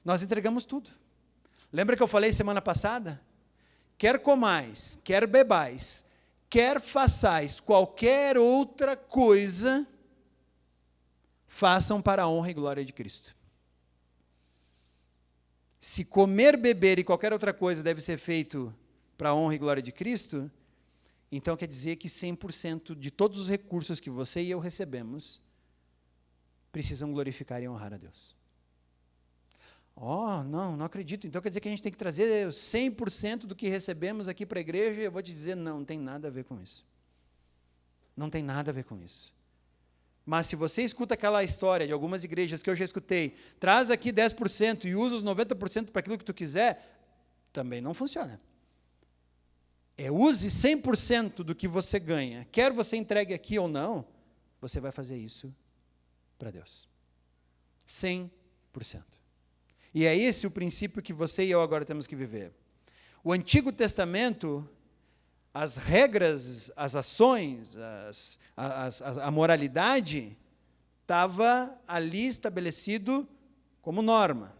Nós entregamos tudo. Lembra que eu falei semana passada? Quer comais, quer bebais, quer façais qualquer outra coisa, façam para a honra e glória de Cristo. Se comer, beber e qualquer outra coisa deve ser feito para a honra e glória de Cristo, então quer dizer que 100% de todos os recursos que você e eu recebemos precisam glorificar e honrar a Deus. Não acredito. Então quer dizer que a gente tem que trazer 100% do que recebemos aqui para a igreja, e eu vou te dizer, não tem nada a ver com isso. Não tem nada a ver com isso. Mas se você escuta aquela história de algumas igrejas que eu já escutei, traz aqui 10% e usa os 90% para aquilo que tu quiser, também não funciona. Use 100% do que você ganha. Quer você entregue aqui ou não, você vai fazer isso para Deus. 100%. E é esse o princípio que você e eu agora temos que viver. O Antigo Testamento, as regras, as ações, a moralidade, estava ali estabelecido como norma.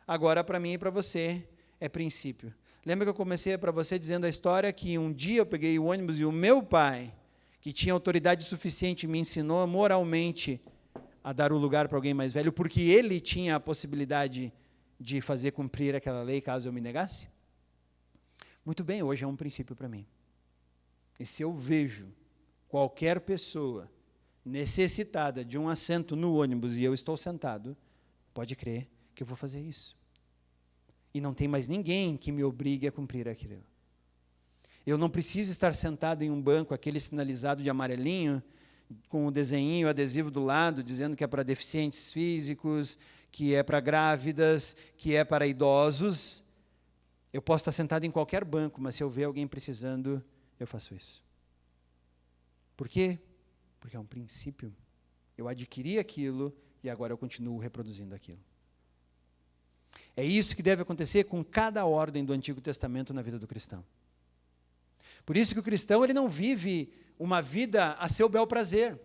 Agora, para mim e para você, é princípio. Lembra que eu comecei para você dizendo a história que um dia eu peguei o ônibus e o meu pai, que tinha autoridade suficiente, me ensinou moralmente a dar o lugar para alguém mais velho, porque ele tinha a possibilidade de fazer cumprir aquela lei caso eu me negasse? Muito bem, hoje é um princípio para mim. E se eu vejo qualquer pessoa necessitada de um assento no ônibus e eu estou sentado, pode crer que eu vou fazer isso. E não tem mais ninguém que me obrigue a cumprir aquilo. Eu não preciso estar sentado em um banco, aquele sinalizado de amarelinho, com o desenho adesivo do lado, dizendo que é para deficientes físicos, que é para grávidas, que é para idosos. Eu posso estar sentado em qualquer banco, mas se eu ver alguém precisando, eu faço isso. Por quê? Porque é um princípio Eu adquiri aquilo e agora eu continuo reproduzindo aquilo. É isso que deve acontecer com cada ordem do Antigo Testamento na vida do cristão. Por isso que o cristão ele não vive uma vida a seu bel prazer.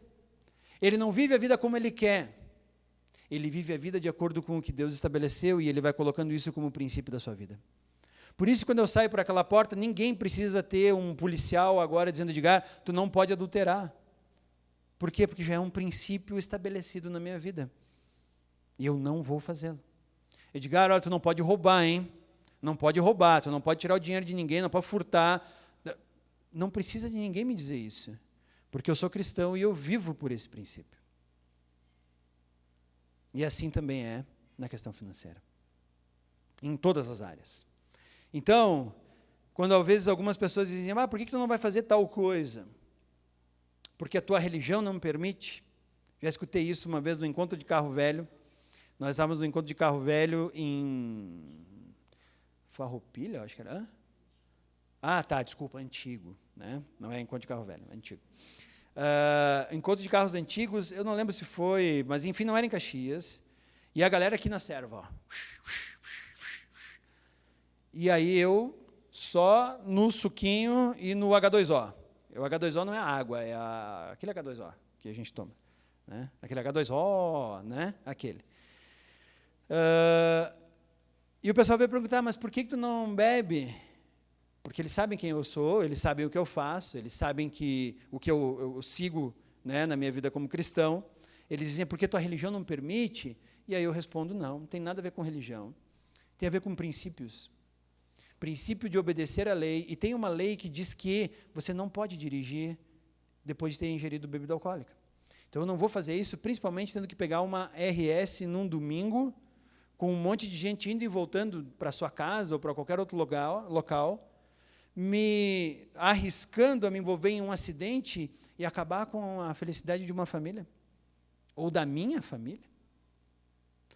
Ele não vive a vida como ele quer. Ele vive a vida de acordo com o que Deus estabeleceu e ele vai colocando isso como princípio da sua vida. Por isso, quando eu saio por aquela porta, ninguém precisa ter um policial agora dizendo, Edgar, tu não pode adulterar. Por quê? Porque já é um princípio estabelecido na minha vida. E eu não vou fazê-lo. Edgar, olha, tu não pode roubar, hein? Não pode roubar, tu não pode tirar o dinheiro de ninguém, não pode furtar. Não precisa de ninguém me dizer isso. Porque eu sou cristão e eu vivo por esse princípio. E assim também é na questão financeira. Em todas as áreas. Então, quando às vezes algumas pessoas dizem, por que tu não vai fazer tal coisa? Porque a tua religião não me permite. Já escutei isso uma vez no encontro de carro velho. Nós estávamos no encontro de carro velho em Farroupilha, acho que era. Desculpa, antigo. Né? Não é encontro de carro velho, é antigo. Encontro de carros antigos, eu não lembro se foi, mas enfim, não era em Caxias. E a galera aqui na serva, ó. E aí eu só no suquinho e no H2O. O H2O não é a água, é aquele H2O que a gente toma. Né? Aquele H2O, né? Aquele. E o pessoal veio perguntar, mas por que tu não bebe? Porque eles sabem quem eu sou, eles sabem o que eu faço, eles sabem que o que eu sigo, né, na minha vida como cristão. Eles dizem, porque tua religião não me permite? E aí eu respondo, não tem nada a ver com religião. Tem a ver com princípios. Princípio de obedecer à lei. E tem uma lei que diz que você não pode dirigir depois de ter ingerido bebida alcoólica. Então eu não vou fazer isso, principalmente tendo que pegar uma RS num domingo, com um monte de gente indo e voltando para sua casa ou para qualquer outro local, me arriscando a me envolver em um acidente e acabar com a felicidade de uma família, ou da minha família.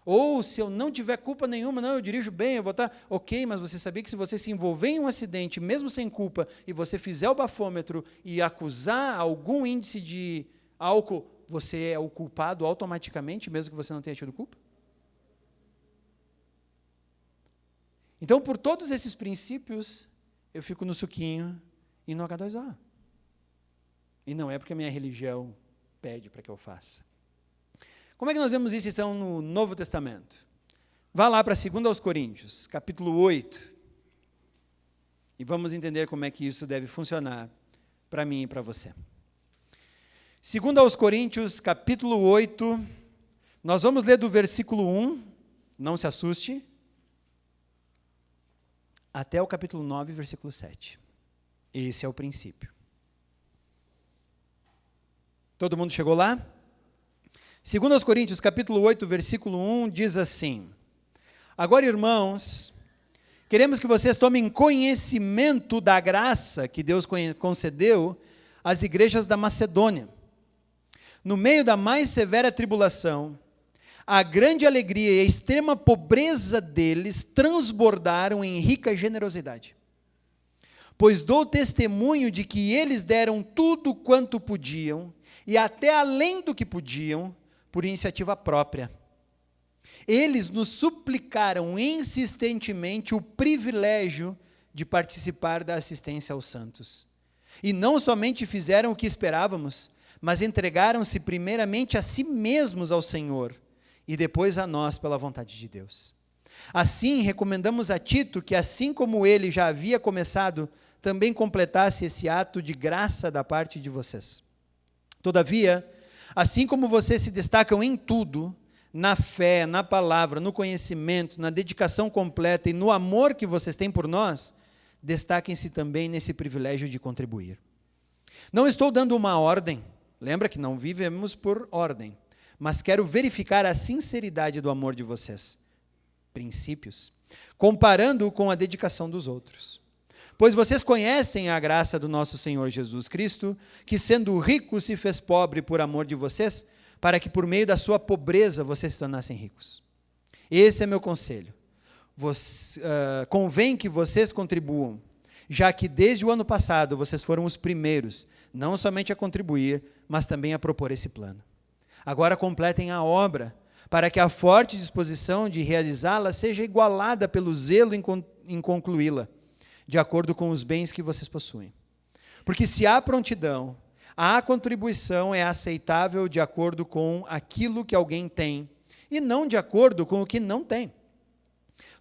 Ou se eu não tiver culpa nenhuma, não, eu dirijo bem, eu vou estar ok, mas você sabia que se você se envolver em um acidente, mesmo sem culpa, e você fizer o bafômetro e acusar algum índice de álcool, você é o culpado automaticamente, mesmo que você não tenha tido culpa? Então, por todos esses princípios, eu fico no suquinho e no H2O. E não é porque a minha religião pede para que eu faça. Como é que nós vemos isso, então, no Novo Testamento? Vá lá para 2 Coríntios, capítulo 8, e vamos entender como é que isso deve funcionar para mim e para você. 2 Coríntios, capítulo 8, nós vamos ler do versículo 1, não se assuste, até o capítulo 9, versículo 7. Esse é o princípio. Todo mundo chegou lá? 2 Coríntios, capítulo 8, versículo 1, diz assim: Agora, irmãos, queremos que vocês tomem conhecimento da graça que Deus concedeu às igrejas da Macedônia. No meio da mais severa tribulação, a grande alegria e a extrema pobreza deles transbordaram em rica generosidade. Pois dou testemunho de que eles deram tudo quanto podiam, e até além do que podiam, por iniciativa própria. Eles nos suplicaram insistentemente o privilégio de participar da assistência aos santos. E não somente fizeram o que esperávamos, mas entregaram-se primeiramente a si mesmos ao Senhor, e depois a nós pela vontade de Deus. Assim, recomendamos a Tito que, assim como ele já havia começado, também completasse esse ato de graça da parte de vocês. Todavia, assim como vocês se destacam em tudo, na fé, na palavra, no conhecimento, na dedicação completa e no amor que vocês têm por nós, destaquem-se também nesse privilégio de contribuir. Não estou dando uma ordem, lembra que não vivemos por ordem, mas quero verificar a sinceridade do amor de vocês, princípios, comparando-o com a dedicação dos outros. Pois vocês conhecem a graça do nosso Senhor Jesus Cristo, que sendo rico se fez pobre por amor de vocês, para que por meio da sua pobreza vocês se tornassem ricos. Esse é meu conselho. Convém que vocês contribuam, já que desde o ano passado vocês foram os primeiros, não somente a contribuir, mas também a propor esse plano. Agora completem a obra, para que a forte disposição de realizá-la seja igualada pelo zelo em concluí-la, de acordo com os bens que vocês possuem. Porque se há prontidão, a contribuição é aceitável de acordo com aquilo que alguém tem, e não de acordo com o que não tem.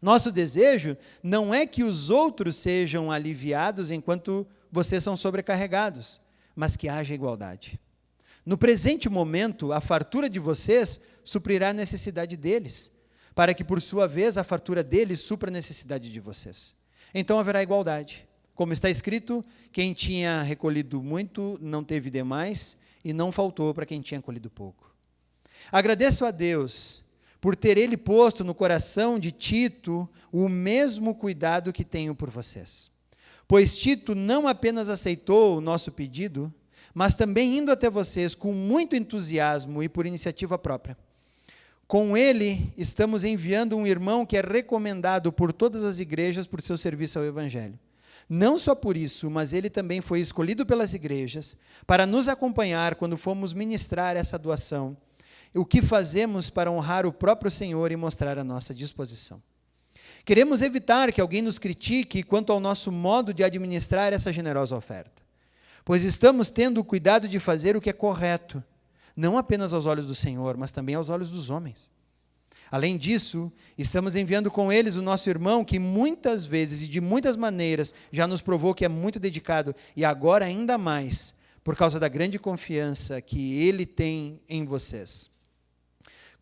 Nosso desejo não é que os outros sejam aliviados enquanto vocês são sobrecarregados, mas que haja igualdade. No presente momento, a fartura de vocês suprirá a necessidade deles, para que, por sua vez, a fartura deles supra a necessidade de vocês. Então haverá igualdade. Como está escrito, quem tinha recolhido muito não teve demais, e não faltou para quem tinha colhido pouco. Agradeço a Deus por ter Ele posto no coração de Tito o mesmo cuidado que tenho por vocês. Pois Tito não apenas aceitou o nosso pedido, mas também indo até vocês com muito entusiasmo e por iniciativa própria. Com ele, estamos enviando um irmão que é recomendado por todas as igrejas por seu serviço ao Evangelho. Não só por isso, mas ele também foi escolhido pelas igrejas para nos acompanhar quando fomos ministrar essa doação, o que fazemos para honrar o próprio Senhor e mostrar a nossa disposição. Queremos evitar que alguém nos critique quanto ao nosso modo de administrar essa generosa oferta, pois estamos tendo o cuidado de fazer o que é correto, não apenas aos olhos do Senhor, mas também aos olhos dos homens. Além disso, estamos enviando com eles o nosso irmão, que muitas vezes e de muitas maneiras já nos provou que é muito dedicado, e agora ainda mais, por causa da grande confiança que ele tem em vocês.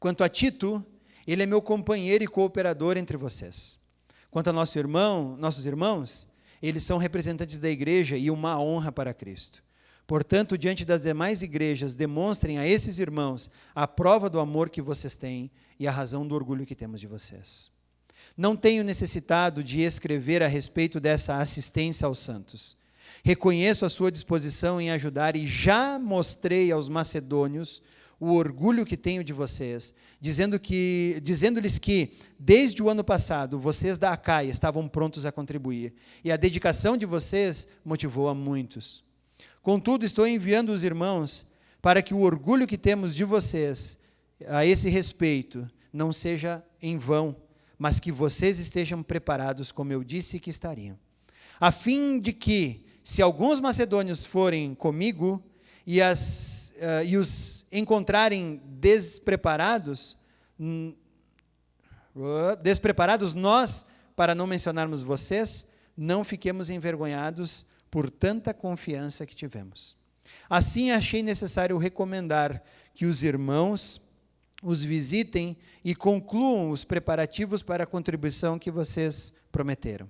Quanto a Tito, ele é meu companheiro e cooperador entre vocês. Quanto a nossos irmãos, eles são representantes da igreja e uma honra para Cristo. Portanto, diante das demais igrejas, demonstrem a esses irmãos a prova do amor que vocês têm e a razão do orgulho que temos de vocês. Não tenho necessitado de escrever a respeito dessa assistência aos santos. Reconheço a sua disposição em ajudar e já mostrei aos macedônios o orgulho que tenho de vocês, dizendo-lhes que, desde o ano passado, vocês da Acaia estavam prontos a contribuir, e a dedicação de vocês motivou a muitos. Contudo, estou enviando os irmãos para que o orgulho que temos de vocês, a esse respeito, não seja em vão, mas que vocês estejam preparados, como eu disse que estariam, a fim de que, se alguns macedônios forem comigo, e os encontrarem despreparados, nós, para não mencionarmos vocês, não fiquemos envergonhados por tanta confiança que tivemos. Assim, achei necessário recomendar que os irmãos os visitem e concluam os preparativos para a contribuição que vocês prometeram.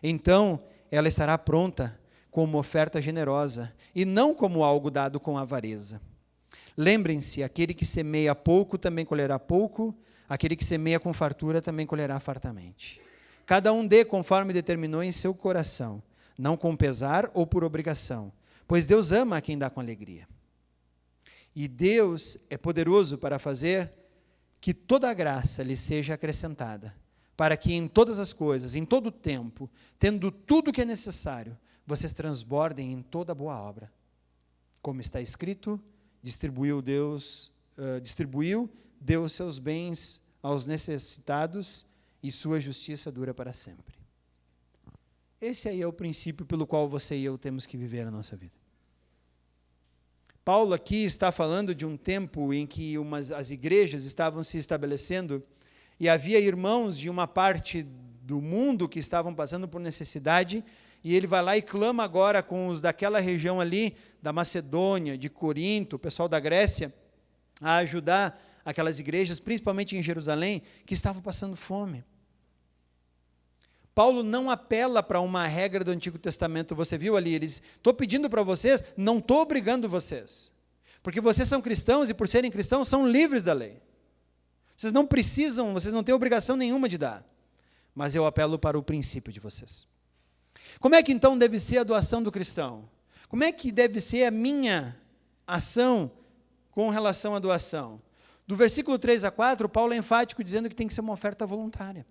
Então, ela estará pronta como oferta generosa, e não como algo dado com avareza. Lembrem-se, aquele que semeia pouco também colherá pouco, aquele que semeia com fartura também colherá fartamente. Cada um dê conforme determinou em seu coração, não com pesar ou por obrigação, pois Deus ama a quem dá com alegria. E Deus é poderoso para fazer que toda a graça lhe seja acrescentada, para que em todas as coisas, em todo o tempo, tendo tudo o que é necessário, vocês transbordem em toda boa obra. Como está escrito, distribuiu, deu seus bens aos necessitados, e sua justiça dura para sempre. Esse aí é o princípio pelo qual você e eu temos que viver a nossa vida. Paulo aqui está falando de um tempo em que as igrejas estavam se estabelecendo, e havia irmãos de uma parte do mundo que estavam passando por necessidade, e ele vai lá e clama agora com os daquela região ali, da Macedônia, de Corinto, o pessoal da Grécia, a ajudar aquelas igrejas, principalmente em Jerusalém, que estavam passando fome. Paulo não apela para uma regra do Antigo Testamento, você viu ali, estou pedindo para vocês, não estou obrigando vocês, porque vocês são cristãos e por serem cristãos são livres da lei. Vocês não precisam, vocês não têm obrigação nenhuma de dar, mas eu apelo para o princípio de vocês. Como é que então deve ser a doação do cristão? Como é que deve ser a minha ação com relação à doação? Do versículo 3 a 4, Paulo é enfático dizendo que tem que ser uma oferta voluntária.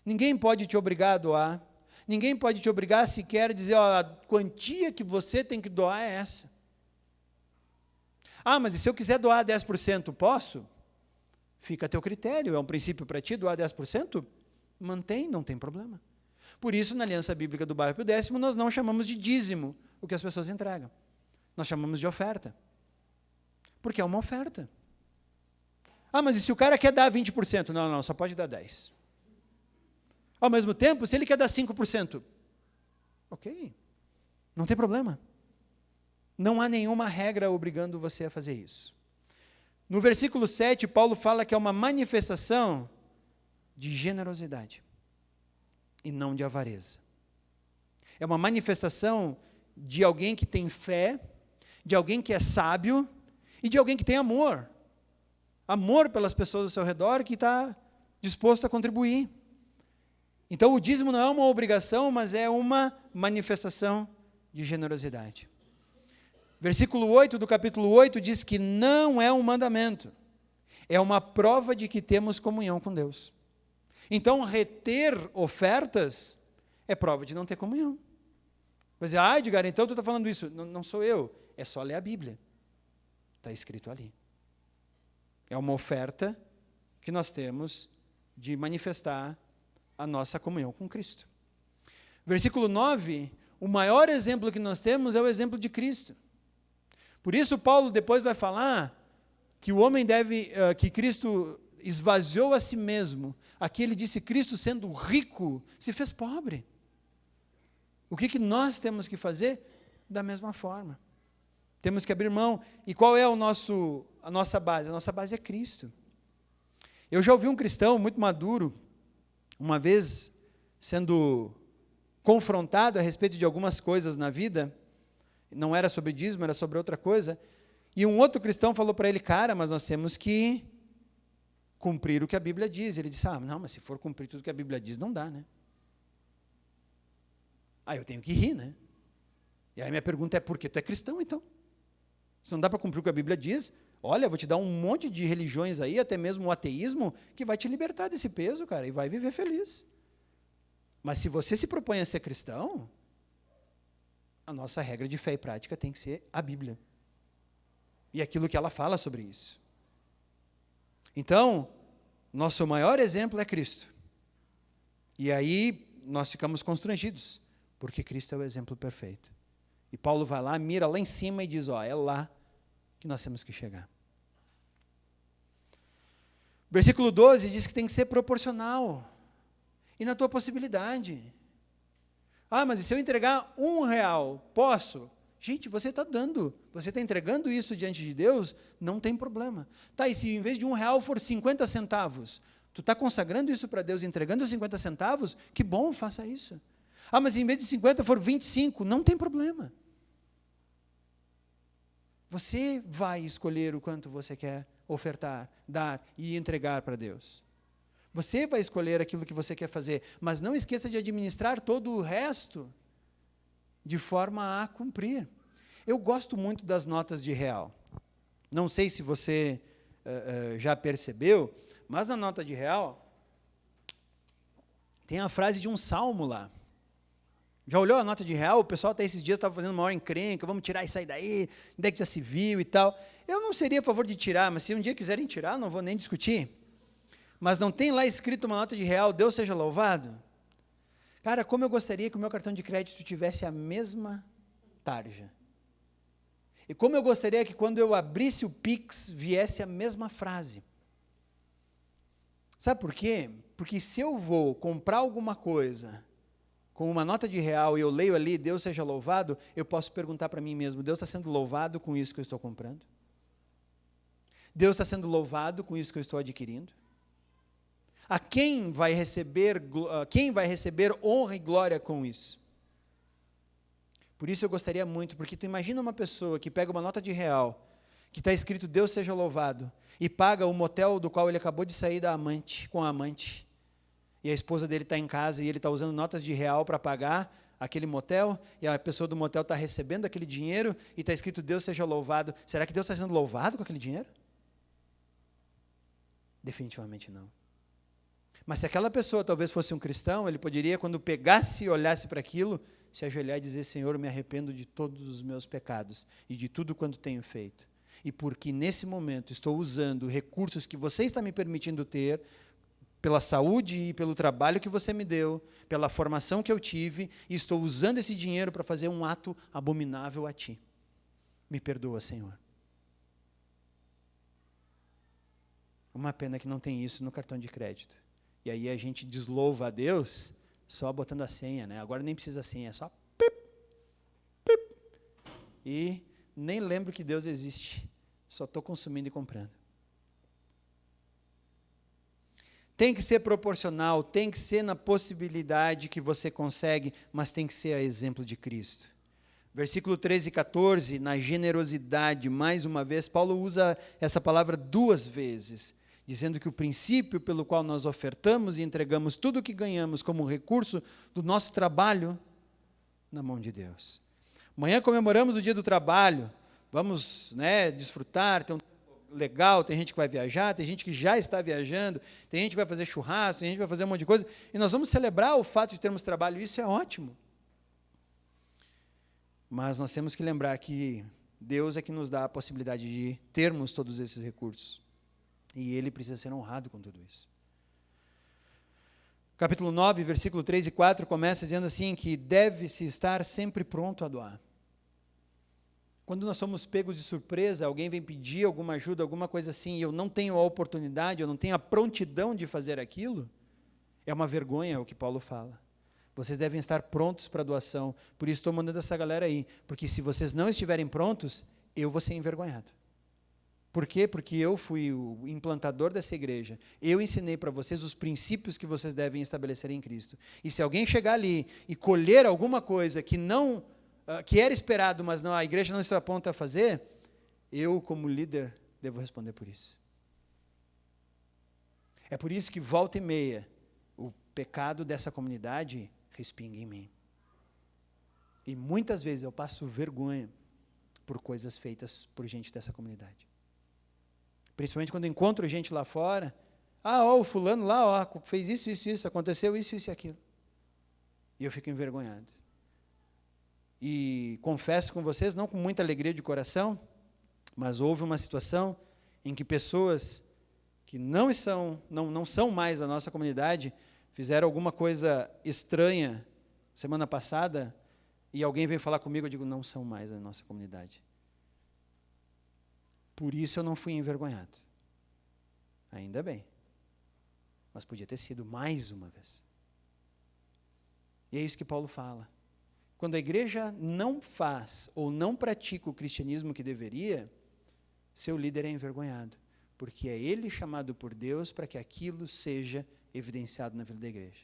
Ninguém pode te obrigar a doar, ninguém pode te obrigar sequer a dizer, a quantia que você tem que doar é essa. Ah, mas e se eu quiser doar 10%, posso? Fica a teu critério, é um princípio para ti doar 10%? Mantém, não tem problema. Por isso, na Aliança Bíblica do Bairro para o 10º, nós não chamamos de dízimo o que as pessoas entregam. Nós chamamos de oferta. Porque é uma oferta. Ah, mas e se o cara quer dar 20%? Não, só pode dar 10%. Ao mesmo tempo, se ele quer dar 5%, ok, não tem problema. Não há nenhuma regra obrigando você a fazer isso. No versículo 7, Paulo fala que é uma manifestação de generosidade e não de avareza. É uma manifestação de alguém que tem fé, de alguém que é sábio e de alguém que tem amor. Amor pelas pessoas ao seu redor, que está disposto a contribuir. Então, o dízimo não é uma obrigação, mas é uma manifestação de generosidade. Versículo 8 do capítulo 8 diz que não é um mandamento, é uma prova de que temos comunhão com Deus. Então, reter ofertas é prova de não ter comunhão. Vai dizer, Edgar, então tu está falando isso. Não sou eu, é só ler a Bíblia. Está escrito ali. É uma oferta que nós temos de manifestar a nossa comunhão com Cristo. Versículo 9, o maior exemplo que nós temos é o exemplo de Cristo. Por isso, Paulo depois vai falar que o homem que Cristo esvaziou a si mesmo. Aqui ele disse, Cristo sendo rico, se fez pobre. O que nós temos que fazer? Da mesma forma. Temos que abrir mão. E qual é a nossa base? A nossa base é Cristo. Eu já ouvi um cristão muito maduro, uma vez sendo confrontado a respeito de algumas coisas na vida, não era sobre dízimo, era sobre outra coisa, e um outro cristão falou para ele, cara, mas nós temos que cumprir o que a Bíblia diz. Ele disse, não, mas se for cumprir tudo que a Bíblia diz, não dá, né? Eu tenho que rir, né? E aí minha pergunta é, por que tu é cristão, então? Se não dá para cumprir o que a Bíblia diz, olha, eu vou te dar um monte de religiões aí, até mesmo o ateísmo, que vai te libertar desse peso, cara, e vai viver feliz. Mas se você se propõe a ser cristão, a nossa regra de fé e prática tem que ser a Bíblia. E aquilo que ela fala sobre isso. Então, nosso maior exemplo é Cristo. E aí, nós ficamos constrangidos, porque Cristo é o exemplo perfeito. E Paulo vai lá, mira lá em cima e diz, é lá que nós temos que chegar. Versículo 12 diz que tem que ser proporcional. E na tua possibilidade. Mas e se eu entregar R$1, posso? Gente, você está dando, você está entregando isso diante de Deus, não tem problema. E se em vez de R$1 for 50 centavos, tu está consagrando isso para Deus, entregando 50 centavos, que bom, faça isso. Mas em vez de 50 for 25, não tem problema. Você vai escolher o quanto você quer ofertar, dar e entregar para Deus. Você vai escolher aquilo que você quer fazer, mas não esqueça de administrar todo o resto de forma a cumprir. Eu gosto muito das notas de real. Não sei se você já percebeu, mas na nota de real tem a frase de um salmo lá. Já olhou a nota de real? O pessoal até esses dias estava fazendo uma hora encrenca, vamos tirar isso aí daí, onde é que já se viu e tal. Eu não seria a favor de tirar, mas se um dia quiserem tirar, não vou nem discutir. Mas não tem lá escrito uma nota de real, Deus seja louvado? Cara, como eu gostaria que o meu cartão de crédito tivesse a mesma tarja. E como eu gostaria que quando eu abrisse o Pix, viesse a mesma frase. Sabe por quê? Porque se eu vou comprar alguma coisa com uma nota de real e eu leio ali, Deus seja louvado, eu posso perguntar para mim mesmo, Deus está sendo louvado com isso que eu estou comprando? Deus está sendo louvado com isso que eu estou adquirindo? Quem vai receber honra e glória com isso? Por isso eu gostaria muito, porque tu imagina uma pessoa que pega uma nota de real, que está escrito Deus seja louvado, e paga o motel do qual ele acabou de sair com a amante, e a esposa dele está em casa e ele está usando notas de real para pagar aquele motel, e a pessoa do motel está recebendo aquele dinheiro, e está escrito Deus seja louvado. Será que Deus está sendo louvado com aquele dinheiro? Definitivamente não. Mas se aquela pessoa talvez fosse um cristão, ele poderia, quando pegasse e olhasse para aquilo, se ajoelhar e dizer, Senhor, me arrependo de todos os meus pecados e de tudo quanto tenho feito. e porque nesse momento estou usando recursos que você está me permitindo ter, pela saúde e pelo trabalho que você me deu, pela formação que eu tive, e estou usando esse dinheiro para fazer um ato abominável a ti. Me perdoa, Senhor. Uma pena que não tem isso no cartão de crédito. E aí a gente deslouva a Deus só botando a senha, né? Agora nem precisa senha, é só pip, pip. E nem lembro que Deus existe. Só estou consumindo e comprando. Tem que ser proporcional, tem que ser na possibilidade que você consegue, mas tem que ser a exemplo de Cristo. Versículo 13 e 14, na generosidade, mais uma vez, Paulo usa essa palavra 2 vezes, dizendo que o princípio pelo qual nós ofertamos e entregamos tudo o que ganhamos como recurso do nosso trabalho na mão de Deus. Amanhã comemoramos o dia do trabalho, vamos, desfrutar, ter um legal, tem gente que vai viajar, tem gente que já está viajando, tem gente que vai fazer churrasco, tem gente que vai fazer um monte de coisa, e nós vamos celebrar o fato de termos trabalho, isso é ótimo. Mas nós temos que lembrar que Deus é que nos dá a possibilidade de termos todos esses recursos, e Ele precisa ser honrado com tudo isso. Capítulo 9, versículo 3 e 4, começa dizendo assim, que deve-se estar sempre pronto a doar. Quando nós somos pegos de surpresa, alguém vem pedir alguma ajuda, alguma coisa assim, e eu não tenho a oportunidade, eu não tenho a prontidão de fazer aquilo, é uma vergonha o que Paulo fala. Vocês devem estar prontos para a doação, por isso estou mandando essa galera aí, porque se vocês não estiverem prontos, eu vou ser envergonhado. Por quê? Porque eu fui o implantador dessa igreja, eu ensinei para vocês os princípios que vocês devem estabelecer em Cristo. E se alguém chegar ali e colher alguma coisa que era esperado, mas não, a igreja não está pronta a fazer, eu, como líder, devo responder por isso. É por isso que, volta e meia, o pecado dessa comunidade respinga em mim. E muitas vezes eu passo vergonha por coisas feitas por gente dessa comunidade. Principalmente quando encontro gente lá fora, o fulano lá, fez isso, aconteceu isso e aquilo. E eu fico envergonhado. E confesso com vocês, não com muita alegria de coração, mas houve uma situação em que pessoas que não são mais da nossa comunidade, fizeram alguma coisa estranha semana passada, e alguém veio falar comigo, eu digo, não são mais da nossa comunidade. Por isso eu não fui envergonhado. Ainda bem. Mas podia ter sido mais uma vez. E é isso que Paulo fala. Quando a igreja não faz ou não pratica o cristianismo que deveria, seu líder é envergonhado, porque é ele chamado por Deus para que aquilo seja evidenciado na vida da igreja.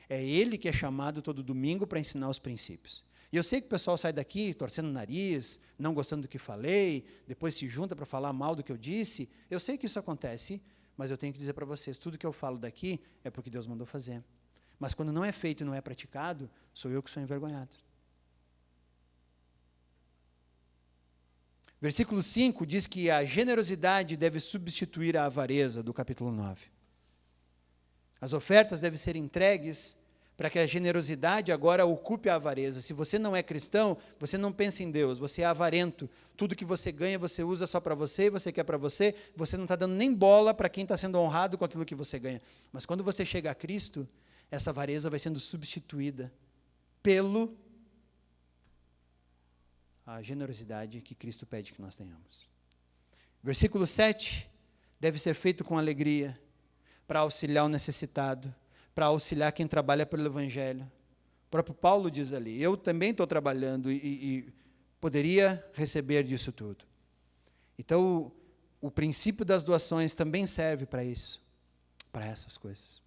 É ele que é chamado todo domingo para ensinar os princípios. E eu sei que o pessoal sai daqui torcendo o nariz, não gostando do que falei, depois se junta para falar mal do que eu disse. Eu sei que isso acontece, mas eu tenho que dizer para vocês, tudo que eu falo daqui é porque Deus mandou fazer. Mas quando não é feito e não é praticado, sou eu que sou envergonhado. Versículo 5 diz que a generosidade deve substituir a avareza, do capítulo 9. As ofertas devem ser entregues para que a generosidade agora ocupe a avareza. Se você não é cristão, você não pensa em Deus, você é avarento. Tudo que você ganha, você usa só para você, você quer para você não está dando nem bola para quem está sendo honrado com aquilo que você ganha. Mas quando você chega a Cristo, essa avareza vai sendo substituída a generosidade que Cristo pede que nós tenhamos. Versículo 7, deve ser feito com alegria, para auxiliar o necessitado, para auxiliar quem trabalha pelo Evangelho. O próprio Paulo diz ali, eu também estou trabalhando e poderia receber disso tudo. Então, o princípio das doações também serve para isso, para essas coisas.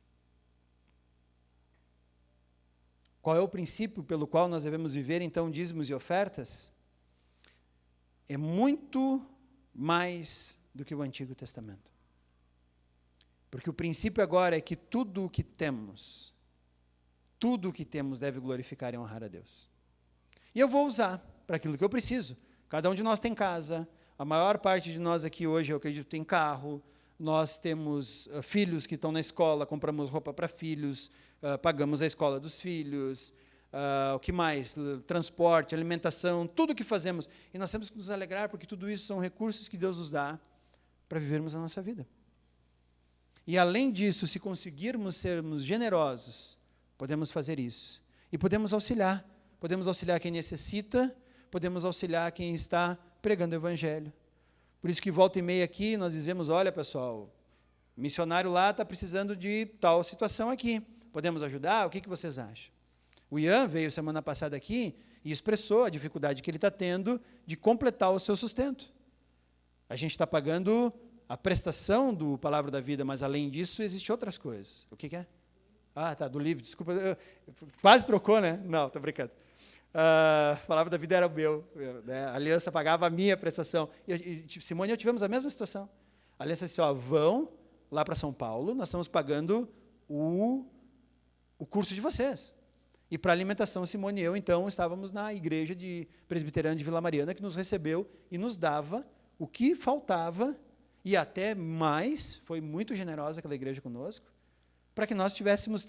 Qual é o princípio pelo qual nós devemos viver, então, dízimos e ofertas? É muito mais do que o Antigo Testamento. Porque o princípio agora é que tudo o que temos deve glorificar e honrar a Deus. E eu vou usar para aquilo que eu preciso. Cada um de nós tem casa, a maior parte de nós aqui hoje, eu acredito, tem carro, nós temos filhos que estão na escola, compramos roupa para filhos, pagamos a escola dos filhos, o que mais? Transporte, alimentação, tudo o que fazemos. E nós temos que nos alegrar, porque tudo isso são recursos que Deus nos dá para vivermos a nossa vida. E além disso, se conseguirmos sermos generosos, podemos fazer isso. E podemos auxiliar quem necessita, podemos auxiliar quem está pregando o Evangelho. Por isso que volta e meia aqui, nós dizemos, olha pessoal, o missionário lá está precisando de tal situação aqui. Podemos ajudar? O que vocês acham? O Ian veio semana passada aqui e expressou a dificuldade que ele está tendo de completar o seu sustento. A gente está pagando a prestação do Palavra da Vida, mas além disso, existem outras coisas. O que é? Ah, tá, do livro, desculpa. Quase trocou, né? Não, estou brincando. A Palavra da Vida era o meu, né? A Aliança pagava a minha prestação. Simone e eu tivemos a mesma situação. A Aliança disse, vão lá para São Paulo, nós estamos pagando o curso de vocês. E para alimentação, Simone e eu, então, estávamos na igreja de presbiteriana de Vila Mariana, que nos recebeu e nos dava o que faltava, e até mais, foi muito generosa aquela igreja conosco, para que nós tivéssemos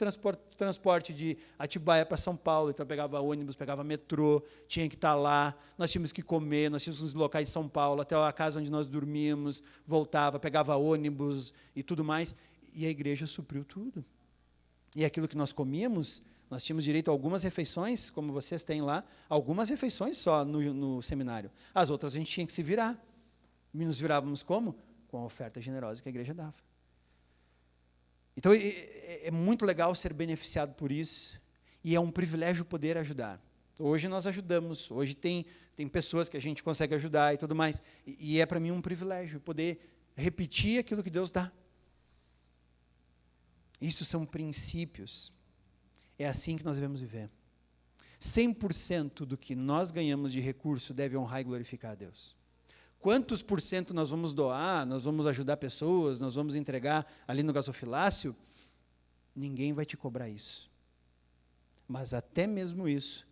transporte de Atibaia para São Paulo. Então, pegava ônibus, pegava metrô, tinha que estar lá, nós tínhamos que comer, nós tínhamos que nos deslocar em São Paulo, até a casa onde nós dormíamos, voltava, pegava ônibus e tudo mais, e a igreja supriu tudo. E aquilo que nós comíamos, nós tínhamos direito a algumas refeições, como vocês têm lá, algumas refeições só no seminário. As outras a gente tinha que se virar. E nos virávamos como? Com a oferta generosa que a igreja dava. Então, é muito legal ser beneficiado por isso, e é um privilégio poder ajudar. Hoje nós ajudamos, hoje tem pessoas que a gente consegue ajudar e tudo mais, e é para mim um privilégio poder repetir aquilo que Deus dá. Isso são princípios. É assim que nós devemos viver. 100% do que nós ganhamos de recurso deve honrar e glorificar a Deus. Quantos por cento nós vamos doar, nós vamos ajudar pessoas, nós vamos entregar ali no gasofilácio, ninguém vai te cobrar isso. Mas até mesmo isso,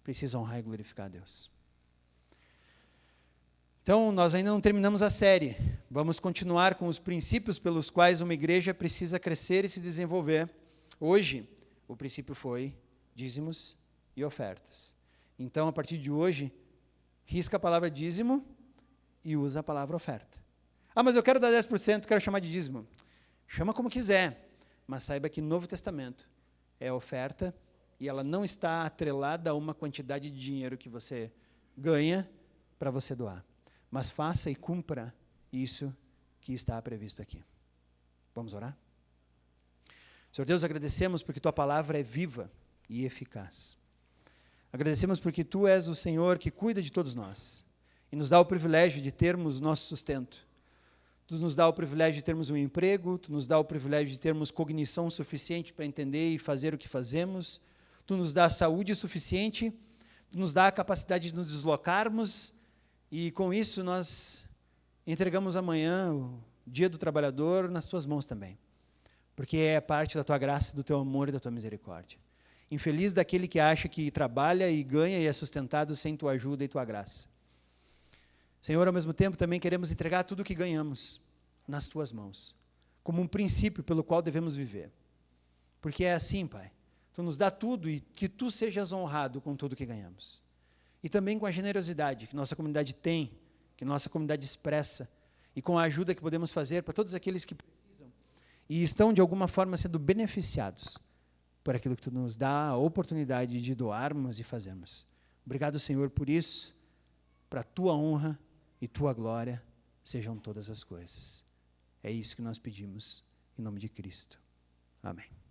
precisa honrar e glorificar a Deus. Então, nós ainda não terminamos a série. Vamos continuar com os princípios pelos quais uma igreja precisa crescer e se desenvolver. Hoje, o princípio foi dízimos e ofertas. Então, a partir de hoje, risca a palavra dízimo e usa a palavra oferta. Ah, mas eu quero dar 10%, quero chamar de dízimo. Chama como quiser, mas saiba que no Novo Testamento é oferta e ela não está atrelada a uma quantidade de dinheiro que você ganha para você doar. Mas faça e cumpra isso que está previsto aqui. Vamos orar? Senhor Deus, agradecemos porque Tua palavra é viva e eficaz. Agradecemos porque Tu és o Senhor que cuida de todos nós e nos dá o privilégio de termos nosso sustento. Tu nos dá o privilégio de termos um emprego, Tu nos dá o privilégio de termos cognição suficiente para entender e fazer o que fazemos, Tu nos dá saúde suficiente, Tu nos dá a capacidade de nos deslocarmos, e com isso nós entregamos amanhã, o dia do trabalhador, nas Tuas mãos também, porque é parte da Tua graça, do Teu amor e da Tua misericórdia. Infeliz daquele que acha que trabalha e ganha e é sustentado sem Tua ajuda e Tua graça. Senhor, ao mesmo tempo, também queremos entregar tudo o que ganhamos nas Tuas mãos, como um princípio pelo qual devemos viver. Porque é assim, Pai, Tu nos dá tudo e que Tu sejas honrado com tudo que ganhamos. E também com a generosidade que nossa comunidade tem, que nossa comunidade expressa, e com a ajuda que podemos fazer para todos aqueles que precisam e estão, de alguma forma, sendo beneficiados por aquilo que Tu nos dá a oportunidade de doarmos e fazermos. Obrigado, Senhor, por isso, para a Tua honra e Tua glória sejam todas as coisas. É isso que nós pedimos, em nome de Cristo. Amém.